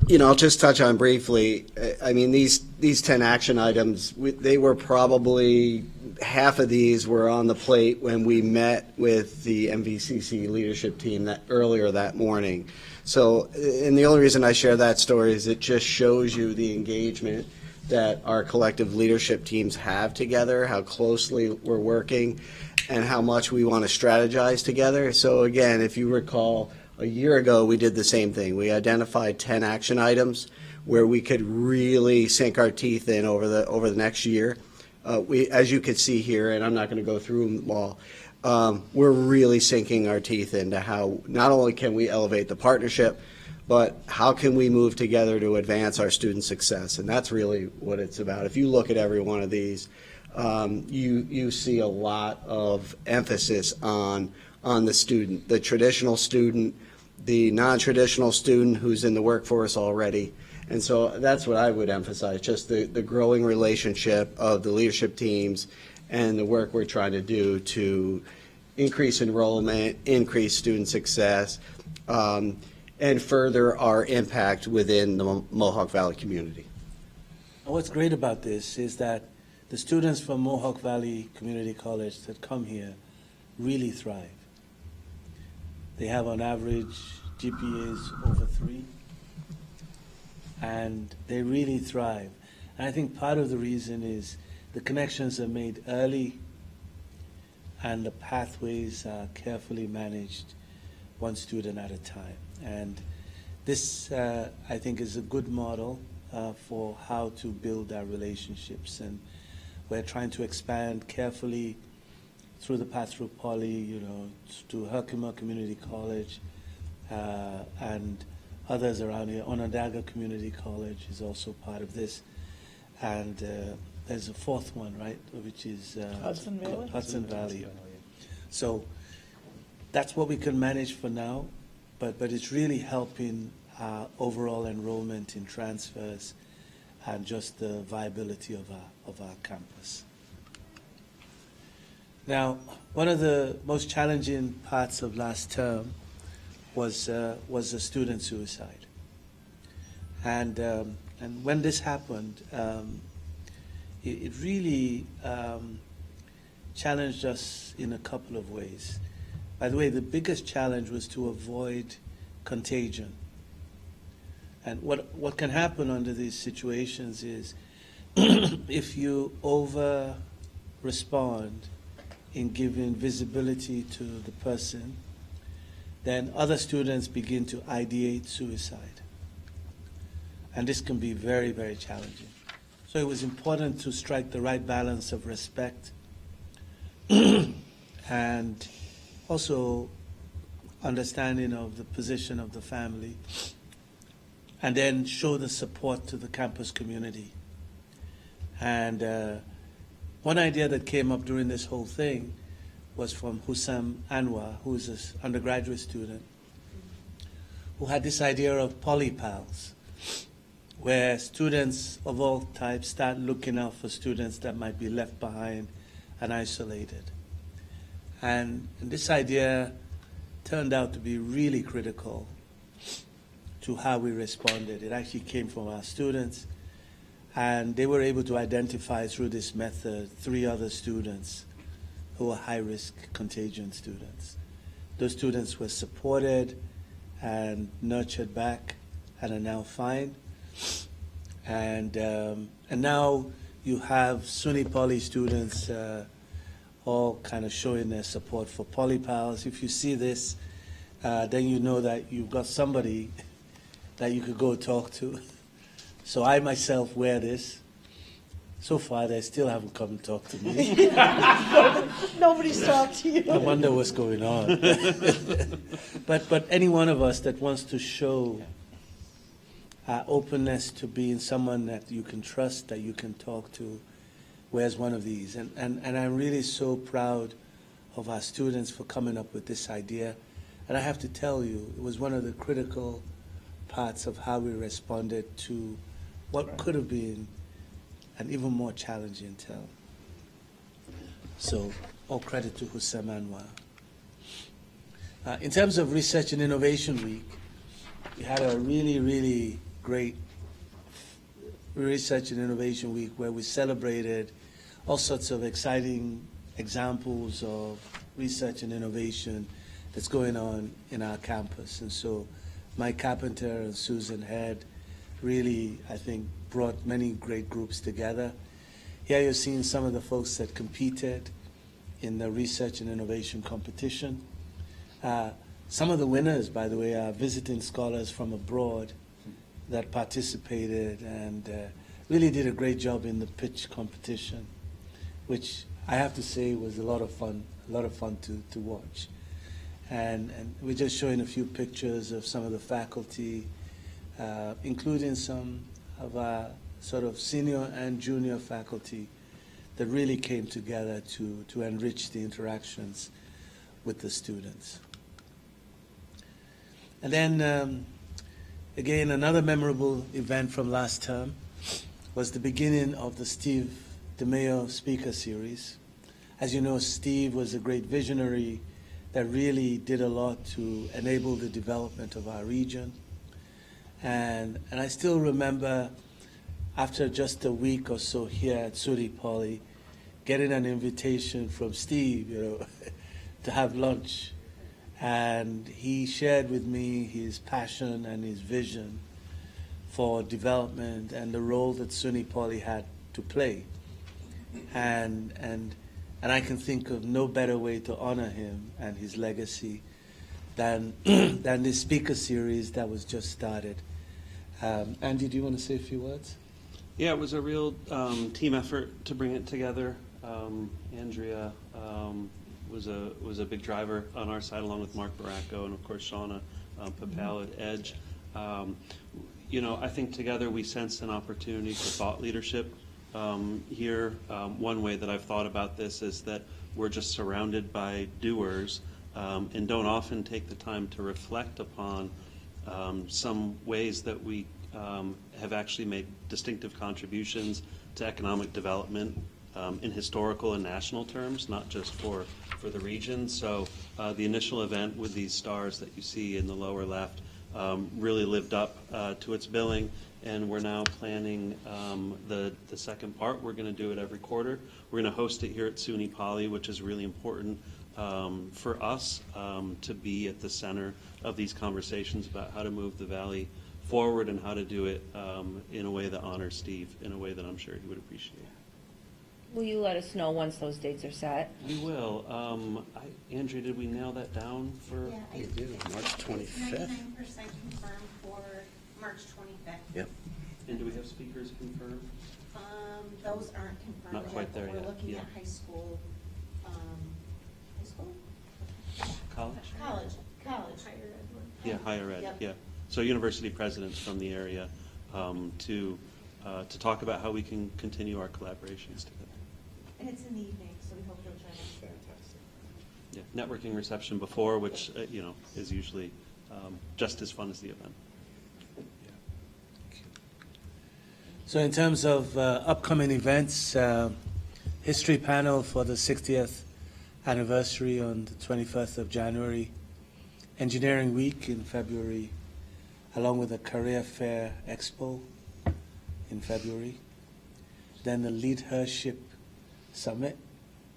You know, I'll just touch on briefly. I mean, these 10 action items, they were probably, half of these were on the plate when we met with the MVCC leadership team earlier that morning. So, and the only reason I share that story is it just shows you the engagement that our collective leadership teams have together, how closely we're working, and how much we want to strategize together. So again, if you recall, a year ago, we did the same thing. We identified 10 action items where we could really sink our teeth in over the next year. As you could see here, and I'm not going to go through them all, we're really sinking our teeth into how not only can we elevate the partnership, but how can we move together to advance our student success? And that's really what it's about. If you look at every one of these, you see a lot of emphasis on the student, the traditional student, the non-traditional student who's in the workforce already. And so that's what I would emphasize, just the growing relationship of the leadership teams and the work we're trying to do to increase enrollment, increase student success, and further our impact within the Mohawk Valley community. And what's great about this is that the students from Mohawk Valley Community College that come here really thrive. They have on average GPAs over 3, and they really thrive. And I think part of the reason is the connections are made early and the pathways are carefully managed, one student at a time. And this, I think, is a good model for how to build our relationships. And we're trying to expand carefully through the path through Poly, you know, to Herkimer Community College and others around here. Onondaga Community College is also part of this. And there's a fourth one, right, which is Hudson Valley? Hudson Valley. So that's what we can manage for now, but it's really helping our overall enrollment in transfers and just the viability of our campus. Now, one of the most challenging parts of last term was the student suicide, and when this happened, it really challenged us in a couple of ways. By the way, the biggest challenge was to avoid contagion. And what can happen under these situations is if you over-respond in giving visibility to the person, then other students begin to ideate suicide. And this can be very, very challenging. So it was important to strike the right balance of respect and also understanding of the position of the family and then show the support to the campus community. And one idea that came up during this whole thing was from Hussam Anwar, who is an undergraduate student, who had this idea of polypals, where students of all types start looking out for students that might be left behind and isolated. And this idea turned out to be really critical to how we responded. It actually came from our students, and they were able to identify through this method 3 other students who were high-risk contagion students. Those students were supported and nurtured back and are now fine. And now you have SUNY Poly students all kind of showing their support for polypals. If you see this, then you know that you've got somebody that you could go talk to. So I myself wear this. So far, they still haven't come and talked to me. Nobody's talked to you. I wonder what's going on. But any one of us that wants to show openness to being someone that you can trust, that you can talk to, wears one of these. And I'm really so proud of our students for coming up with this idea. And I have to tell you, it was one of the critical parts of how we responded to what could have been an even more challenging term. So all credit to Hussam Anwar. In terms of Research and Innovation Week, we had a really, really great Research and Innovation Week where we celebrated all sorts of exciting examples of research and innovation that's going on in our campus. And so Mike Carpenter and Susan Head really, I think, brought many great groups together. Here you're seeing some of the folks that competed in the research and innovation competition. Some of the winners, by the way, are visiting scholars from abroad that participated and really did a great job in the pitch competition, which I have to say was a lot of fun to watch. And we're just showing a few pictures of some of the faculty, including some of our sort of senior and junior faculty that really came together to enrich the interactions with the students. And then, again, another memorable event from last term was the beginning of the Steve DeMeo Speaker Series. As you know, Steve was a great visionary that really did a lot to enable the development of our region. And I still remember, after just a week or so here at SUNY Poly, getting an invitation from Steve, to have lunch. And he shared with me his passion and his vision for development and the role that SUNY Poly had to play. And I can think of no better way to honor him and his legacy than this speaker series that was just started. Andy, do you want to say a few words? Yeah, it was a real team effort to bring it together. Andrea was a big driver on our side, along with Mark Baracco and, of course, Shauna Papal at EDGE. I think together we sensed an opportunity for thought leadership here. One way that I've thought about this is that we're just surrounded by doers and don't often take the time to reflect upon some ways that we have actually made distinctive contributions to economic development in historical and national terms, not just for the region. So the initial event with these stars that you see in the lower left really lived up to its billing, and we're now planning the second part. We're going to do it every quarter. We're going to host it here at SUNY Poly, which is really important for us to be at the center of these conversations about how to move the Valley forward and how to do it in a way that honors Steve, in a way that I'm sure he would appreciate. Will you let us know once those dates are set? We will. Andrea, did we nail that down for? Yeah, We do, March 25th. 99% confirmed for March 25th. Yep. And do we have speakers confirmed? Those aren't confirmed Not yet, quite there but yet, we're looking yeah. at high school. College? College. Yeah, higher ed, Yep. yeah. so university presidents from the area, to talk about how we can continue our collaborations together. And it's in the evening, so we hope you'll join us. Fantastic. Yeah, networking reception before, which, is usually just as fun as the event. So in terms of upcoming events, history panel for the 60th anniversary on the 21st of January, Engineering Week in February, along with the Career Fair Expo in February, then the Leadership Summit,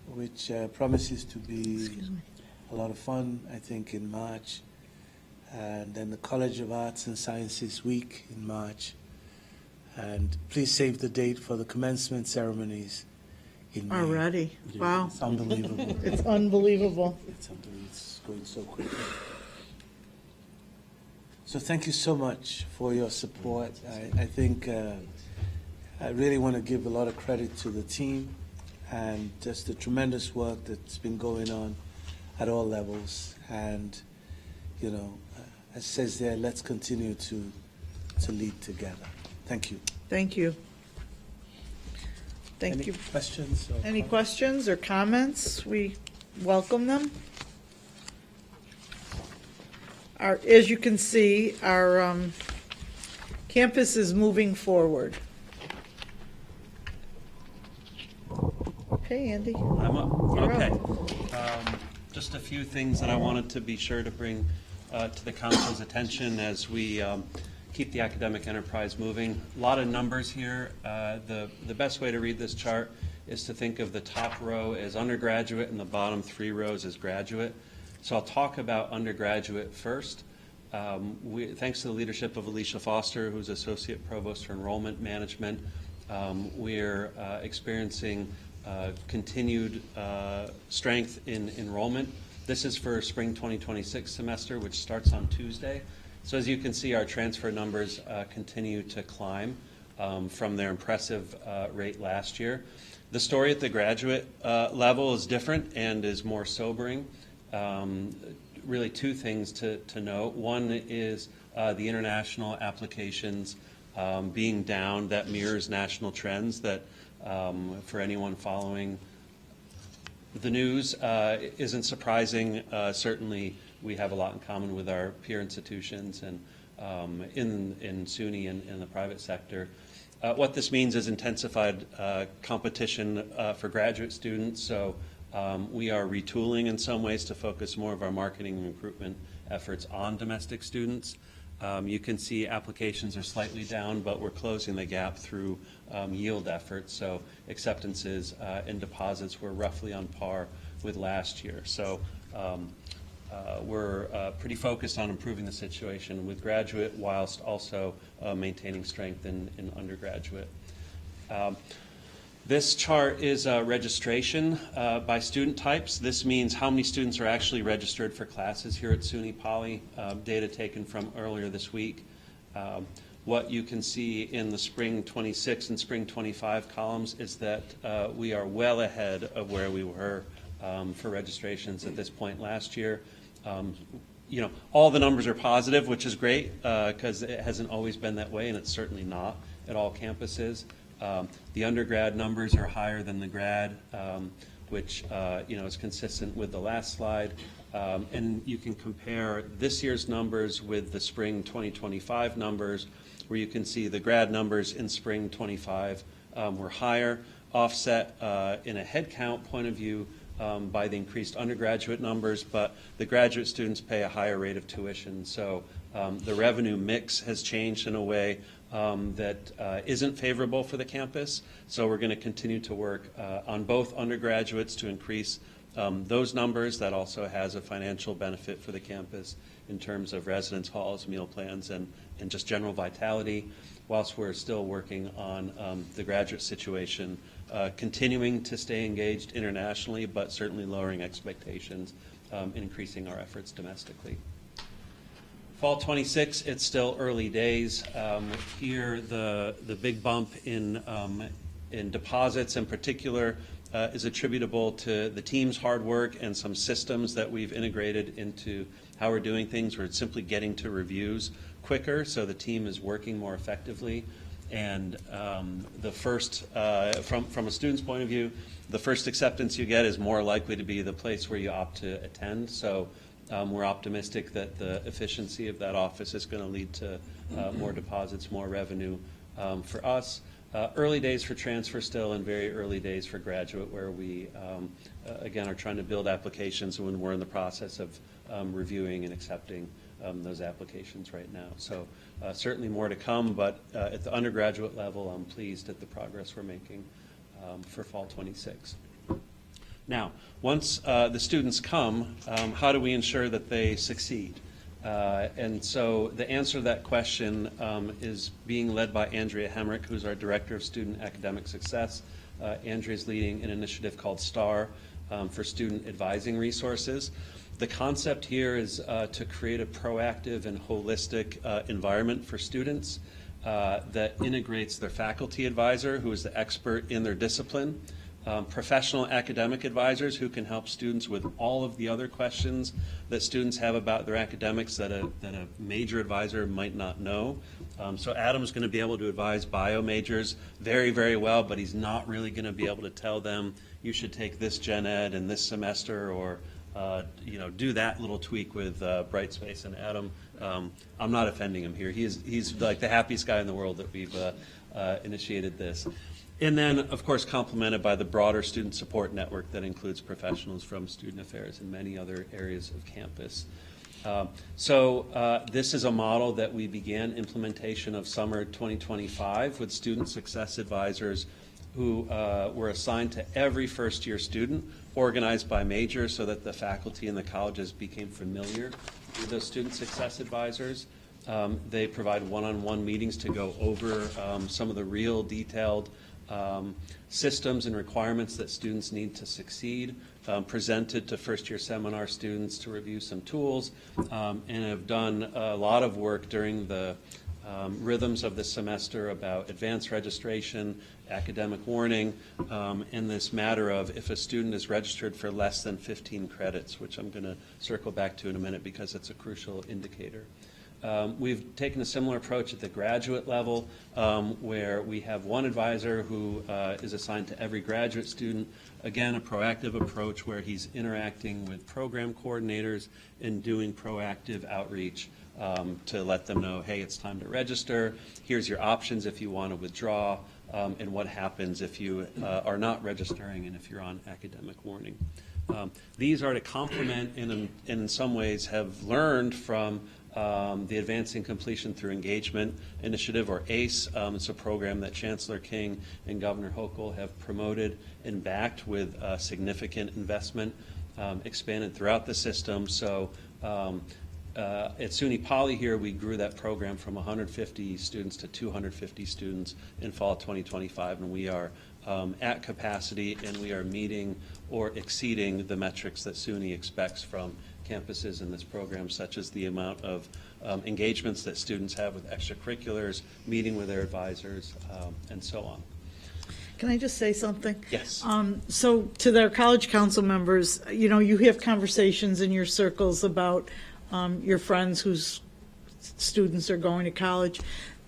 which promises to be a lot of fun, I think, in March, and then the College of Arts and Sciences Week in March. And please save the date for the commencement ceremonies in May. Already, wow, It's unbelievable. it's unbelievable. It's unbelievable. It's going so quickly. So thank you so much for your support. I think I really want to give a lot of credit to the team and just the tremendous work that's been going on at all levels. And, as it says there, let's continue to lead together. Thank you. Thank you. Thank you. Any questions? Or Any questions or comments? We welcome them. As you can see, our campus is moving forward. Okay, Andy. I'm up. You're Okay. up. Just a few things that I wanted to be sure to bring to the council's attention as we keep the academic enterprise moving. A lot of numbers here. The best way to read this chart is to think of the top row as undergraduate and the bottom 3 rows as graduate. So I'll talk about undergraduate first. Thanks to the leadership of Alicia Foster, who's Associate Provost for Enrollment Management, we're experiencing continued strength in enrollment. This is for spring 2026 semester, which starts on Tuesday. So as you can see, our transfer numbers continue to climb from their impressive rate last year. The story at the graduate level is different and is more sobering. Really 2 things to note. One is the international applications being down. That mirrors national trends that for anyone following the news isn't surprising. Certainly we have a lot in common with our peer institutions and in SUNY and in the private sector. What this means is intensified competition for graduate students. So we are retooling in some ways to focus more of our marketing and recruitment efforts on domestic students. You can see applications are slightly down, but we're closing the gap through yield efforts. So acceptances and deposits were roughly on par with last year. So we're pretty focused on improving the situation with graduate whilst also maintaining strength in undergraduate. This chart is registration by student types. This means how many students are actually registered for classes here at SUNY Poly, data taken from earlier this week. What you can see in the spring 26 and spring 25 columns is that we are well ahead of where we were for registrations at this point last year. All the numbers are positive, which is great because it hasn't always been that way, and it's certainly not at all campuses. The undergrad numbers are higher than the grad, which is consistent with the last slide. And you can compare this year's numbers with the spring 2025 numbers, where you can see the grad numbers in spring 25 were higher, offset in a headcount point of view by the increased undergraduate numbers, but the graduate students pay a higher rate of tuition. So the revenue mix has changed in a way that isn't favorable for the campus. So we're going to continue to work on both undergraduates to increase those numbers. That also has a financial benefit for the campus in terms of residence halls, meal plans, and just general vitality, whilst we're still working on the graduate situation, continuing to stay engaged internationally, but certainly lowering expectations and increasing our efforts domestically. Fall 26, it's still early days. Here, the big bump in deposits in particular is attributable to the team's hard work and some systems that we've integrated into how we're doing things. We're simply getting to reviews quicker, so the team is working more effectively. And the first, from a student's point of view, the first acceptance you get is more likely to be the place where you opt to attend. So we're optimistic that the efficiency of that office is going to lead to more deposits, more revenue for us. Early days for transfer still, and very early days for graduate, where we, again, are trying to build applications when we're in the process of reviewing and accepting those applications right now. So certainly more to come, but at the undergraduate level, I'm pleased at the progress we're making for fall 26. Now, once the students come, how do we ensure that they succeed? And so the answer to that question is being led by Andrea Hemrick, who's our Director of Student Academic Success. Andrea is leading an initiative called STAR for Student Advising Resources. The concept here is to create a proactive and holistic environment for students that integrates their faculty advisor, who is the expert in their discipline, professional academic advisors who can help students with all of the other questions that students have about their academics that a major advisor might not know. So Adam's going to be able to advise bio majors very, very well, but he's not really going to be able to tell them you should take this gen ed in this semester, or do that little tweak with Brightspace. And Adam, I'm not offending him here. He's like the happiest guy in the world that we've initiated this. And then, of course, complemented by the broader student support network that includes professionals from student affairs and many other areas of campus. So this is a model that we began implementation of summer 2025 with student success advisors who were assigned to every first-year student, organized by major, so that the faculty and the colleges became familiar with those student success advisors. They provide one-on-one meetings to go over some of the real detailed systems and requirements that students need to succeed, presented to first-year seminar students to review some tools, and have done a lot of work during the rhythms of the semester about advanced registration, academic warning, and this matter of if a student is registered for less than 15 credits, which I'm going to circle back to in a minute because it's a crucial indicator. We've taken a similar approach at the graduate level, where we have one advisor who is assigned to every graduate student. Again, a proactive approach where he's interacting with program coordinators and doing proactive outreach to let them know, hey, it's time to register. Here's your options if you want to withdraw, and what happens if you are not registering and if you're on academic warning. These are to complement and in some ways have learned from the Advancing Completion Through Engagement Initiative, or ACE. It's a program that Chancellor King and Governor Hochul have promoted and backed with significant investment expanded throughout the system. So at SUNY Poly here, we grew that program from 150 students to 250 students in fall 2025, and we are at capacity, and we are meeting or exceeding the metrics that SUNY expects from campuses in this program, such as the amount of engagements that students have with extracurriculars, meeting with their advisors, and so on. Can I just say something? Yes. So to their college council members, you have conversations in your circles about your friends whose students are going to college,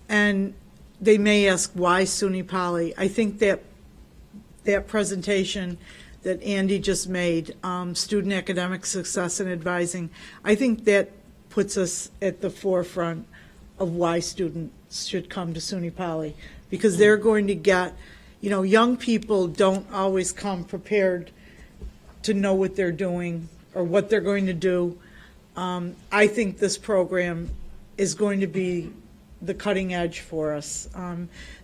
and they may ask, why SUNY Poly? I think that presentation that Andy just made, Student Academic Success and Advising, I think that puts us at the forefront of why students should come to SUNY Poly, because they're going to get, young people don't always come prepared to know what they're doing or what they're going to do. I think this program is going to be the cutting edge for us.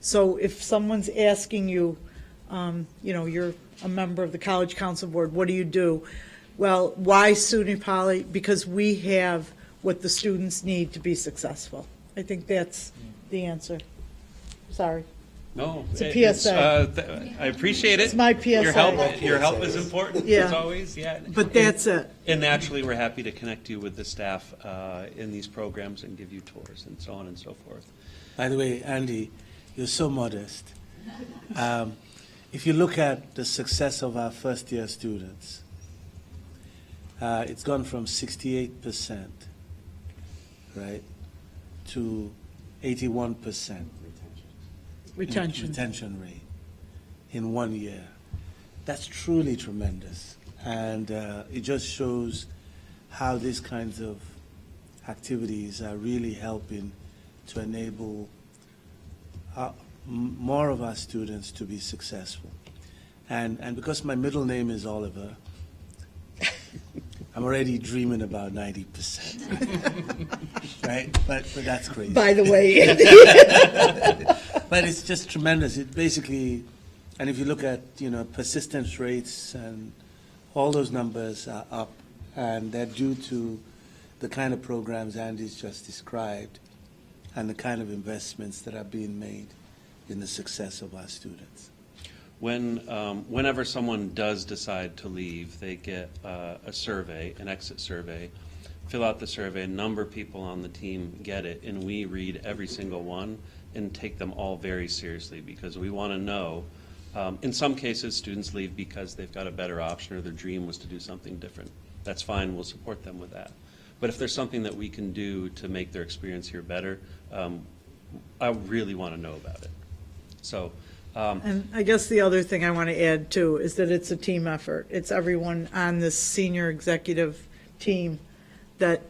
So if someone's asking you, you're a member of the College Council Board, what do you do? Well, why SUNY Poly? Because we have what the students need to be successful. I think that's the answer. Sorry. No, It's a PSA. I appreciate it. It's my PSA. Your help is important, Yeah. as always. Yeah. But that's it. And naturally, we're happy to connect you with the staff in these programs and give you tours and so on and so forth. By the way, Andy, you're so modest. If you look at the success of our first-year students, it's gone from 68%, right, to 81% retention rate in 1 year. That's truly tremendous. And it just shows how these kinds of activities are really helping to enable more of our students to be successful. And because my middle name is Oliver, I'm already dreaming about 90%. Right? But that's crazy. By the way. But it's just tremendous. It basically, and if you look at, persistence rates and all those numbers are up, and they're due to the kind of programs Andy's just described and the kind of investments that are being made in the success of our students. Whenever someone does decide to leave, they get a survey, an exit survey, fill out the survey. A number of people on the team get it, and we read every single one and take them all very seriously because we want to know. In some cases, students leave because they've got a better option or their dream was to do something different. That's fine. We'll support them with that. But if there's something that we can do to make their experience here better, I really want to know about it. So. And I guess the other thing I want to add too is that it's a team effort. It's everyone on this senior executive team that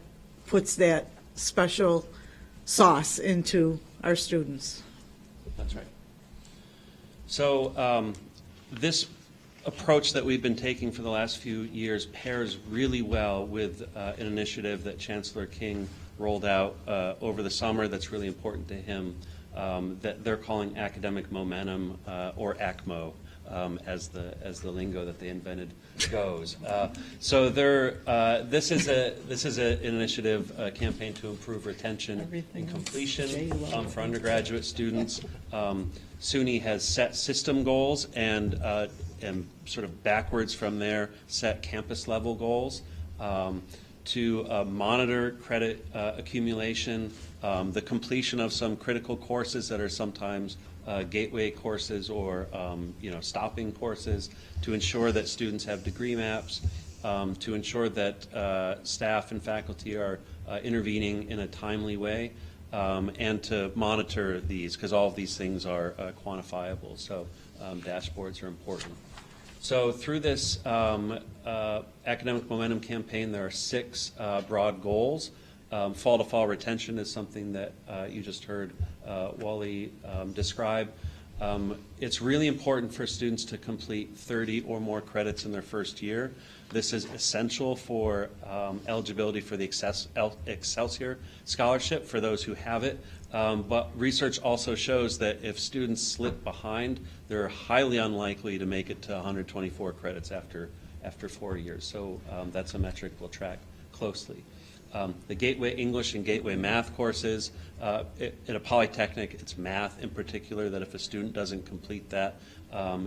puts that special sauce into our students. That's right. So this approach that we've been taking for the last few years pairs really well with an initiative that Chancellor King rolled out over the summer that's really important to him, that they're calling academic momentum, or ACMO, as the lingo that they invented goes. So this is an initiative, a campaign to improve retention and completion for undergraduate students. SUNY has set system goals and sort of backwards from there set campus level goals to monitor credit accumulation, the completion of some critical courses that are sometimes gateway courses or stopping courses, to ensure that students have degree maps, to ensure that staff and faculty are intervening in a timely way, and to monitor these, because all of these things are quantifiable. So dashboards are important. So through this academic momentum campaign, there are 6 broad goals. Fall-to-fall retention is something that you just heard Wally describe. It's really important for students to complete 30 or more credits in their first year. This is essential for eligibility for the Excelsior Scholarship for those who have it. But research also shows that if students slip behind, they're highly unlikely to make it to 124 credits after 4 years. So that's a metric we'll track closely. The Gateway English and Gateway Math courses, at a polytechnic, it's math in particular, that if a student doesn't complete that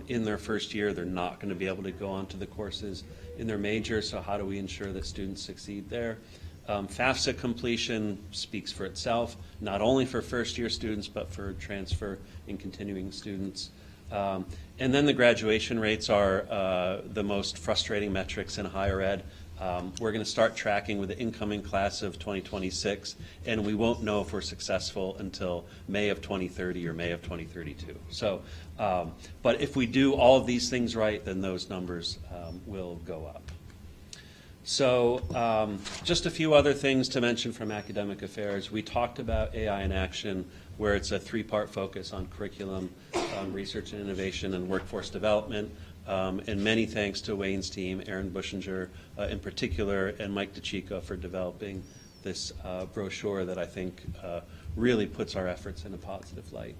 in their first year, they're not going to be able to go on to the courses in their major. So how do we ensure that students succeed there? FAFSA completion speaks for itself, not only for first-year students, but for transfer and continuing students. And then the graduation rates are the most frustrating metrics in higher ed. We're going to start tracking with the incoming class of 2026, and we won't know if we're successful until May of 2030 or May of 2032. So, but if we do all of these things right, then those numbers will go up. So just a few other things to mention from academic affairs. We talked about AI in action, where it's a 3-part focus on curriculum, research and innovation, and workforce development. And many thanks to Wayne's team, Aaron Bushinger in particular, and Mike DeChico for developing this brochure that I think really puts our efforts in a positive light.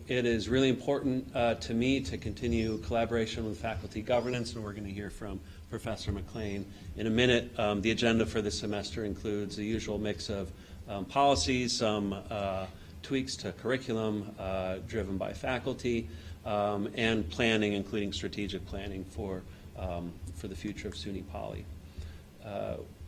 It is really important to me to continue collaboration with faculty governance, and we're going to hear from Professor McLean in a minute. The agenda for this semester includes the usual mix of policies, some tweaks to curriculum driven by faculty, and planning, including strategic planning for the future of SUNY Poly.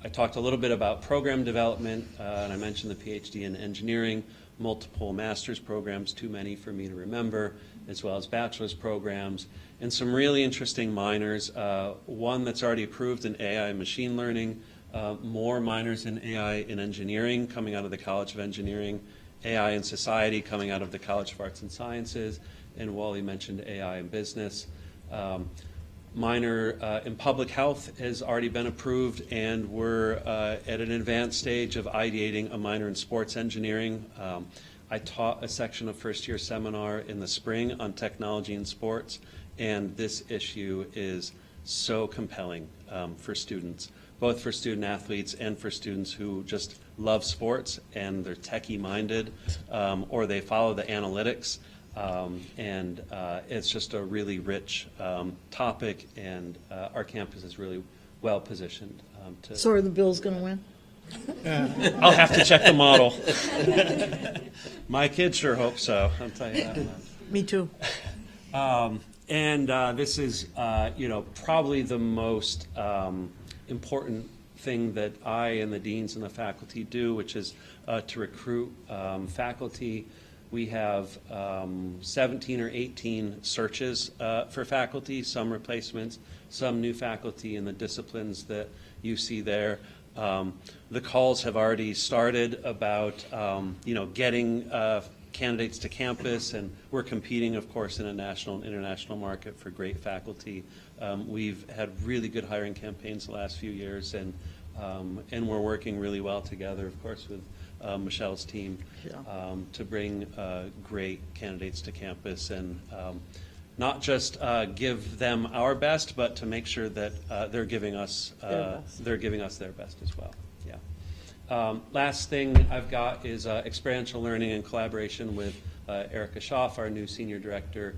I talked a little bit about program development, and I mentioned the PhD in engineering, multiple master's programs, too many for me to remember, as well as bachelor's programs, and some really interesting minors. One that's already approved in AI and machine learning, more minors in AI in engineering coming out of the College of Engineering, AI in society coming out of the College of Arts and Sciences, and Wally mentioned AI in business. Minor in public health has already been approved, and we're at an advanced stage of ideating a minor in sports engineering. I taught a section of first-year seminar in the spring on technology in sports, and this issue is so compelling for students, both for student athletes and for students who just love sports and they're techie-minded, or they follow the analytics. And it's just a really rich topic, and our campus is really well positioned to. So are the Bills going to win? I'll have to check the model. My kids sure hope so. I'll tell you that much. Me too. And this is, probably the most important thing that I and the deans and the faculty do, which is to recruit faculty. We have 17 or 18 searches for faculty, some replacements, some new faculty in the disciplines that you see there. The calls have already started about, getting candidates to campus, and we're competing, of course, in a national and international market for great faculty. We've had really good hiring campaigns the last few years, and we're working really well together, of course, with Michelle's team to bring great candidates to campus, and not just give them our best, but to make sure that they're giving us their best as well. Yeah. Last thing I've got is experiential learning in collaboration with Erica Schaaf, our new senior director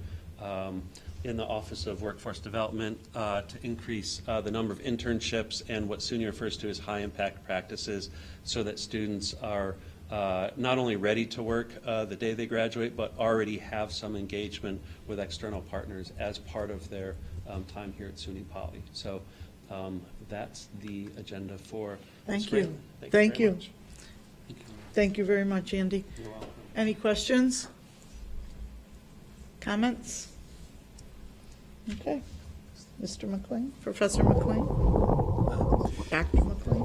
in the Office of Workforce Development, to increase the number of internships and what SUNY refers to as high impact practices, so that students are not only ready to work the day they graduate, but already have some engagement with external partners as part of their time here at SUNY Poly. So that's the agenda for Thank spring. you. Thank you very much. Thank you very much, Andy. You're welcome. Any questions? Comments? Okay. Mr. McLean, Professor McLean? Dr. McLean?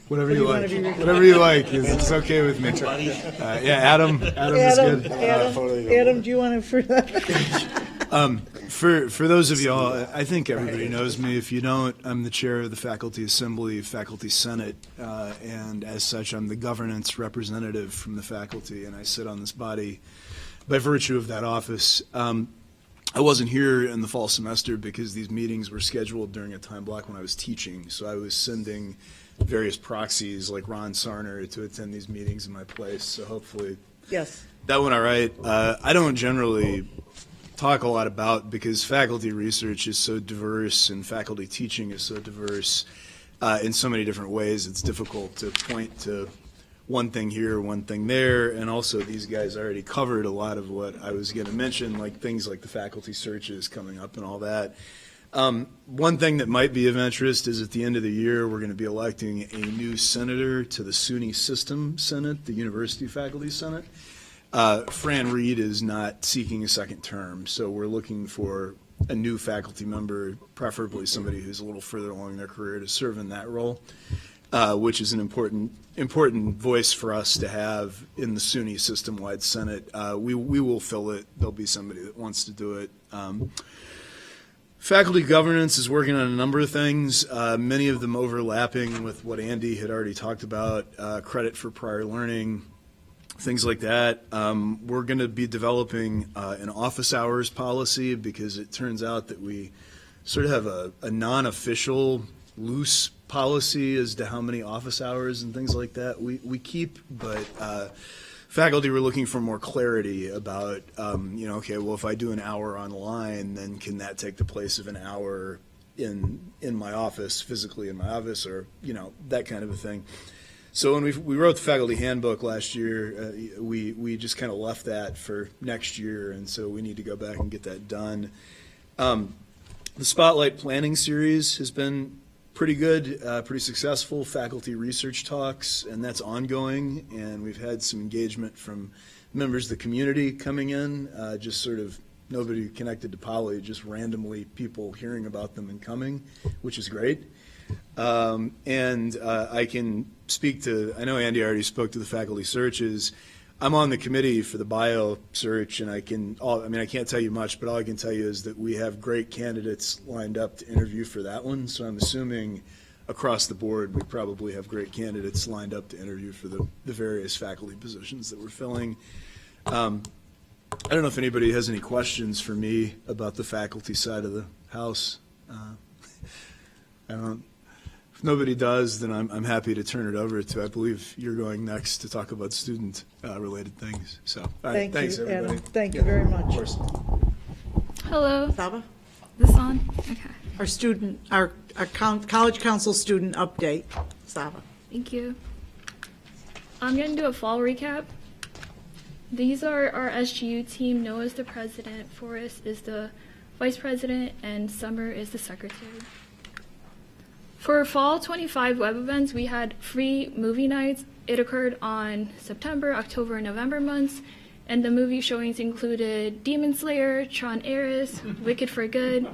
Whatever you you wanna like. be referred- Whatever you like. It's okay with me. Yeah, Adam. Adam is good. Adam, do you want to for that? For those of y'all, I think everybody knows me. If you don't, I'm the chair of the Faculty Assembly, Faculty Senate, and as such, I'm the governance representative from the faculty, and I sit on this body by virtue of that office. I wasn't here in the fall semester because these meetings were scheduled during a time block when I was teaching, so I was sending various proxies like Ron Sarner to attend these meetings in my place, so hopefully Yes. that went all right. I don't generally talk a lot about, because faculty research is so diverse and faculty teaching is so diverse in so many different ways, it's difficult to point to one thing here, one thing there, and also these guys already covered a lot of what I was going to mention, like things like the faculty searches coming up and all that. One thing that might be of interest is at the end of the year, we're going to be electing a new senator to the SUNY System Senate, the University Faculty Senate. Fran Reed is not seeking a second term, so we're looking for a new faculty member, preferably somebody who's a little further along in their career, to serve in that role, which is an important voice for us to have in the SUNY system-wide Senate. We will fill it. There'll be somebody that wants to do it. Faculty governance is working on a number of things, many of them overlapping with what Andy had already talked about, credit for prior learning, things like that. We're going to be developing an office hours policy, because it turns out that we sort of have a non-official loose policy as to how many office hours and things like that we keep, but faculty were looking for more clarity about, okay, well, if I do an hour online, then can that take the place of an hour in my office, physically in my office, or, that kind of a thing. So when we wrote the faculty handbook last year, we just kind of left that for next year, and so we need to go back and get that done. The Spotlight Planning Series has been pretty good, pretty successful, faculty research talks, and that's ongoing, and we've had some engagement from members of the community coming in, just sort of nobody connected to Poly, just randomly people hearing about them and coming, which is great. And I can speak to, I know Andy already spoke to the faculty searches. I'm on the committee for the bio search, and I can't tell you much, but all I can tell you is that we have great candidates lined up to interview for that one. So I'm assuming across the board, we probably have great candidates lined up to interview for the various faculty positions that we're filling. I don't know if anybody has any questions for me about the faculty side of the house. If nobody does, then I'm happy to turn it over to, I believe you're going next to talk about student related things. So, all right, thanks you, everybody. Adam. Thank you very much. Of course. Hello. Saba? This on? Okay. Our college council student update. Saba. Thank you. I'm going to do a fall recap. These are our SGU team. Noah's the president, Forrest is the vice president, and Summer is the secretary. For fall 25 web events, we had free movie nights. It occurred on September, October, and November months, and the movie showings included Demon Slayer, Tron Ares, Wicked for Good,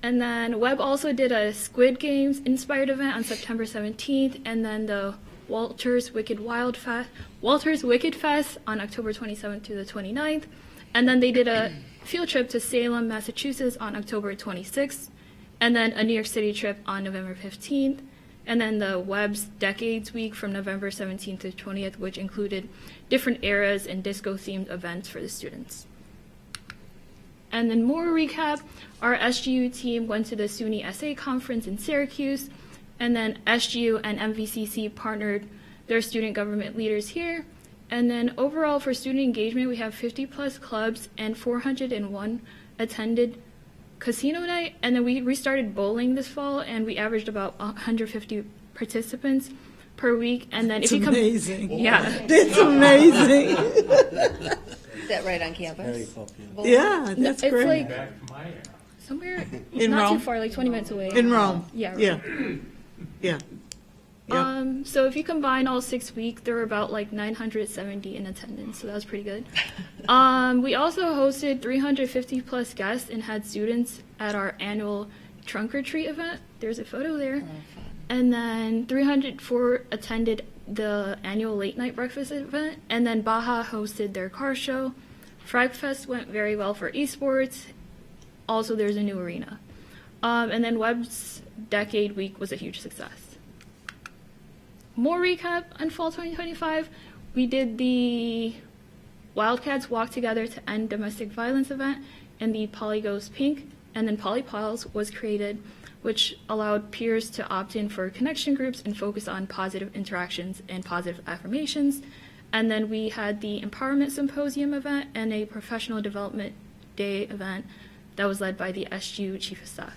and then Web also did a Squid Games inspired event on September 17th, and then the Walters Wicked Fest on October 27th to the 29th, and then they did a field trip to Salem, Massachusetts on October 26th, and then a New York City trip on November 15th, and then the Web's Decades Week from November 17th to 20th, which included different eras and disco-themed events for the students. And then more recap, our SGU team went to the SUNY SA conference in Syracuse, and then SGU and MVCC partnered their student government leaders here. And then overall for student engagement, we have 50 plus clubs and 401 attended casino night. And then we restarted bowling this fall, and we averaged about 150 participants per week. And then It's amazing. Yeah. It's amazing. Is that right on campus? Yeah, that's It's great. like somewhere In not Rome? too far, like 20 minutes away. In Rome. Yeah. Yeah. Yeah. Yep. So if you combine all 6 weeks, there were about like 970 in attendance, so that was pretty good. We also hosted 350 plus guests and had students at our annual trunk or treat event. There's a photo there. And then 304 attended the annual late night breakfast event. And then Baja hosted their car show. Frag Fest went very well for esports. Also, there's a new arena. And then Web's Decade Week was a huge success. More recap on fall 2025. We did the Wildcats Walk Together to End Domestic Violence event and the Poly Goes Pink. And then Polypiles was created, which allowed peers to opt in for connection groups and focus on positive interactions and positive affirmations. And then we had the Empowerment Symposium event and a Professional Development Day event that was led by the SGU Chief of Staff.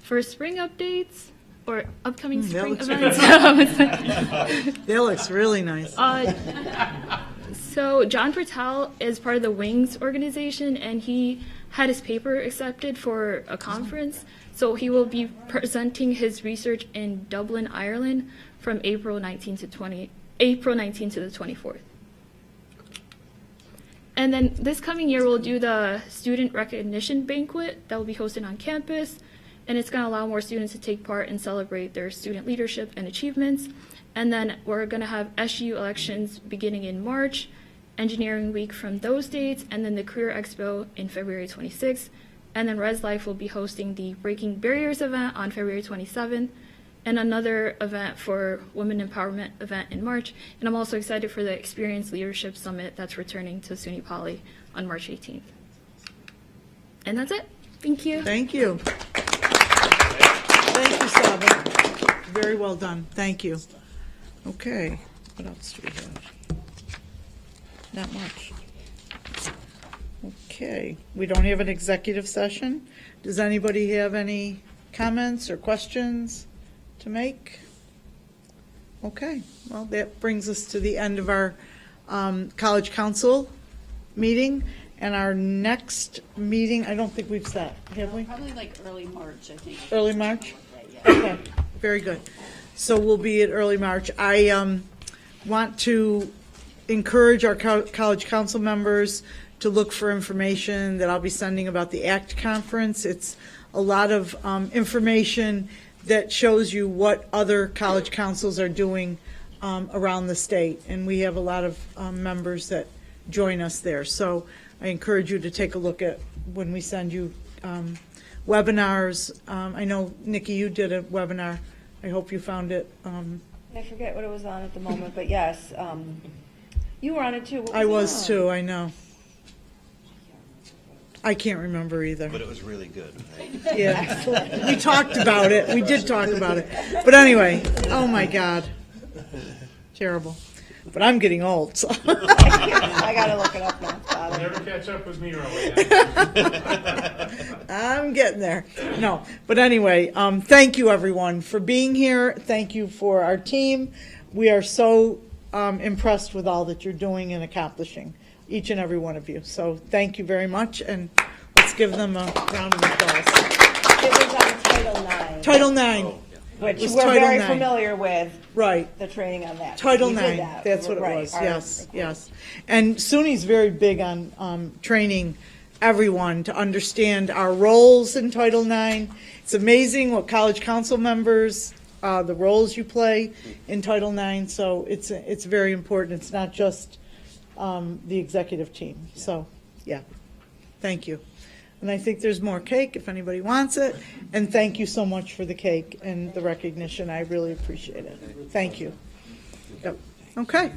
For spring updates, or upcoming spring events. That looks really nice. So John Patel is part of the Wings organization, and he had his paper accepted for a conference. So he will be presenting his research in Dublin, Ireland, from April 19 to the 24th. And then this coming year, we'll do the student recognition banquet that will be hosted on campus. And it's going to allow more students to take part and celebrate their student leadership and achievements. And then we're going to have SGU elections beginning in March, Engineering Week from those dates, and then the Career Expo in February 26th. And then Res Life will be hosting the Breaking Barriers event on February 27th, and another event for Women Empowerment event in March. And I'm also excited for the Experience Leadership Summit that's returning to SUNY Poly on March 18th. And that's it. Thank you. Thank you. Thank you, Saba. Very well done. Thank you. Okay, what else do we have? Not much. Okay, we don't have an executive session. Does anybody have any comments or questions to make? Okay, well, that brings us to the end of our College Council meeting. And our next meeting, I don't think we've set, have we? Probably like early March, I think. Early March? Okay, very good. So we'll be at early March. I want to encourage our college council members to look for information that I'll be sending about the ACT conference. It's a lot of information that shows you what other college councils are doing around the state. And we have a lot of members that join us there. So I encourage you to take a look at when we send you webinars. I know, Nikki, you did a webinar. I hope you found it. I forget what it was on at the moment, but yes, you were on it too. What I it was on? too, I know. I can't remember either. But it was really good, right? Yeah, we talked about it. We did talk about it. But anyway, oh my God. Terrible. But I'm getting old, so. I gotta look it up now. Father. Never catch up with me, Rowan. I'm getting there. No, but anyway, thank you everyone for being here. Thank you for our team. We are so impressed with all that you're doing and accomplishing, each and every one of you. So thank you very much, and let's give them a round of applause. It was on Title IX. Title IX. Which was we're Title very IX. familiar with, Right. the training on that. Title We did IX, that. that's what it Right, was, our- yes, yes. And SUNY's very big on training everyone to understand our roles in Title IX. It's amazing what college council members, the roles you play in Title IX, so it's very important. It's not just the executive team, so, yeah, thank you. And I think there's more cake if anybody wants it, and thank you so much for the cake and the recognition. I really appreciate it. Thank you. Yep. Okay.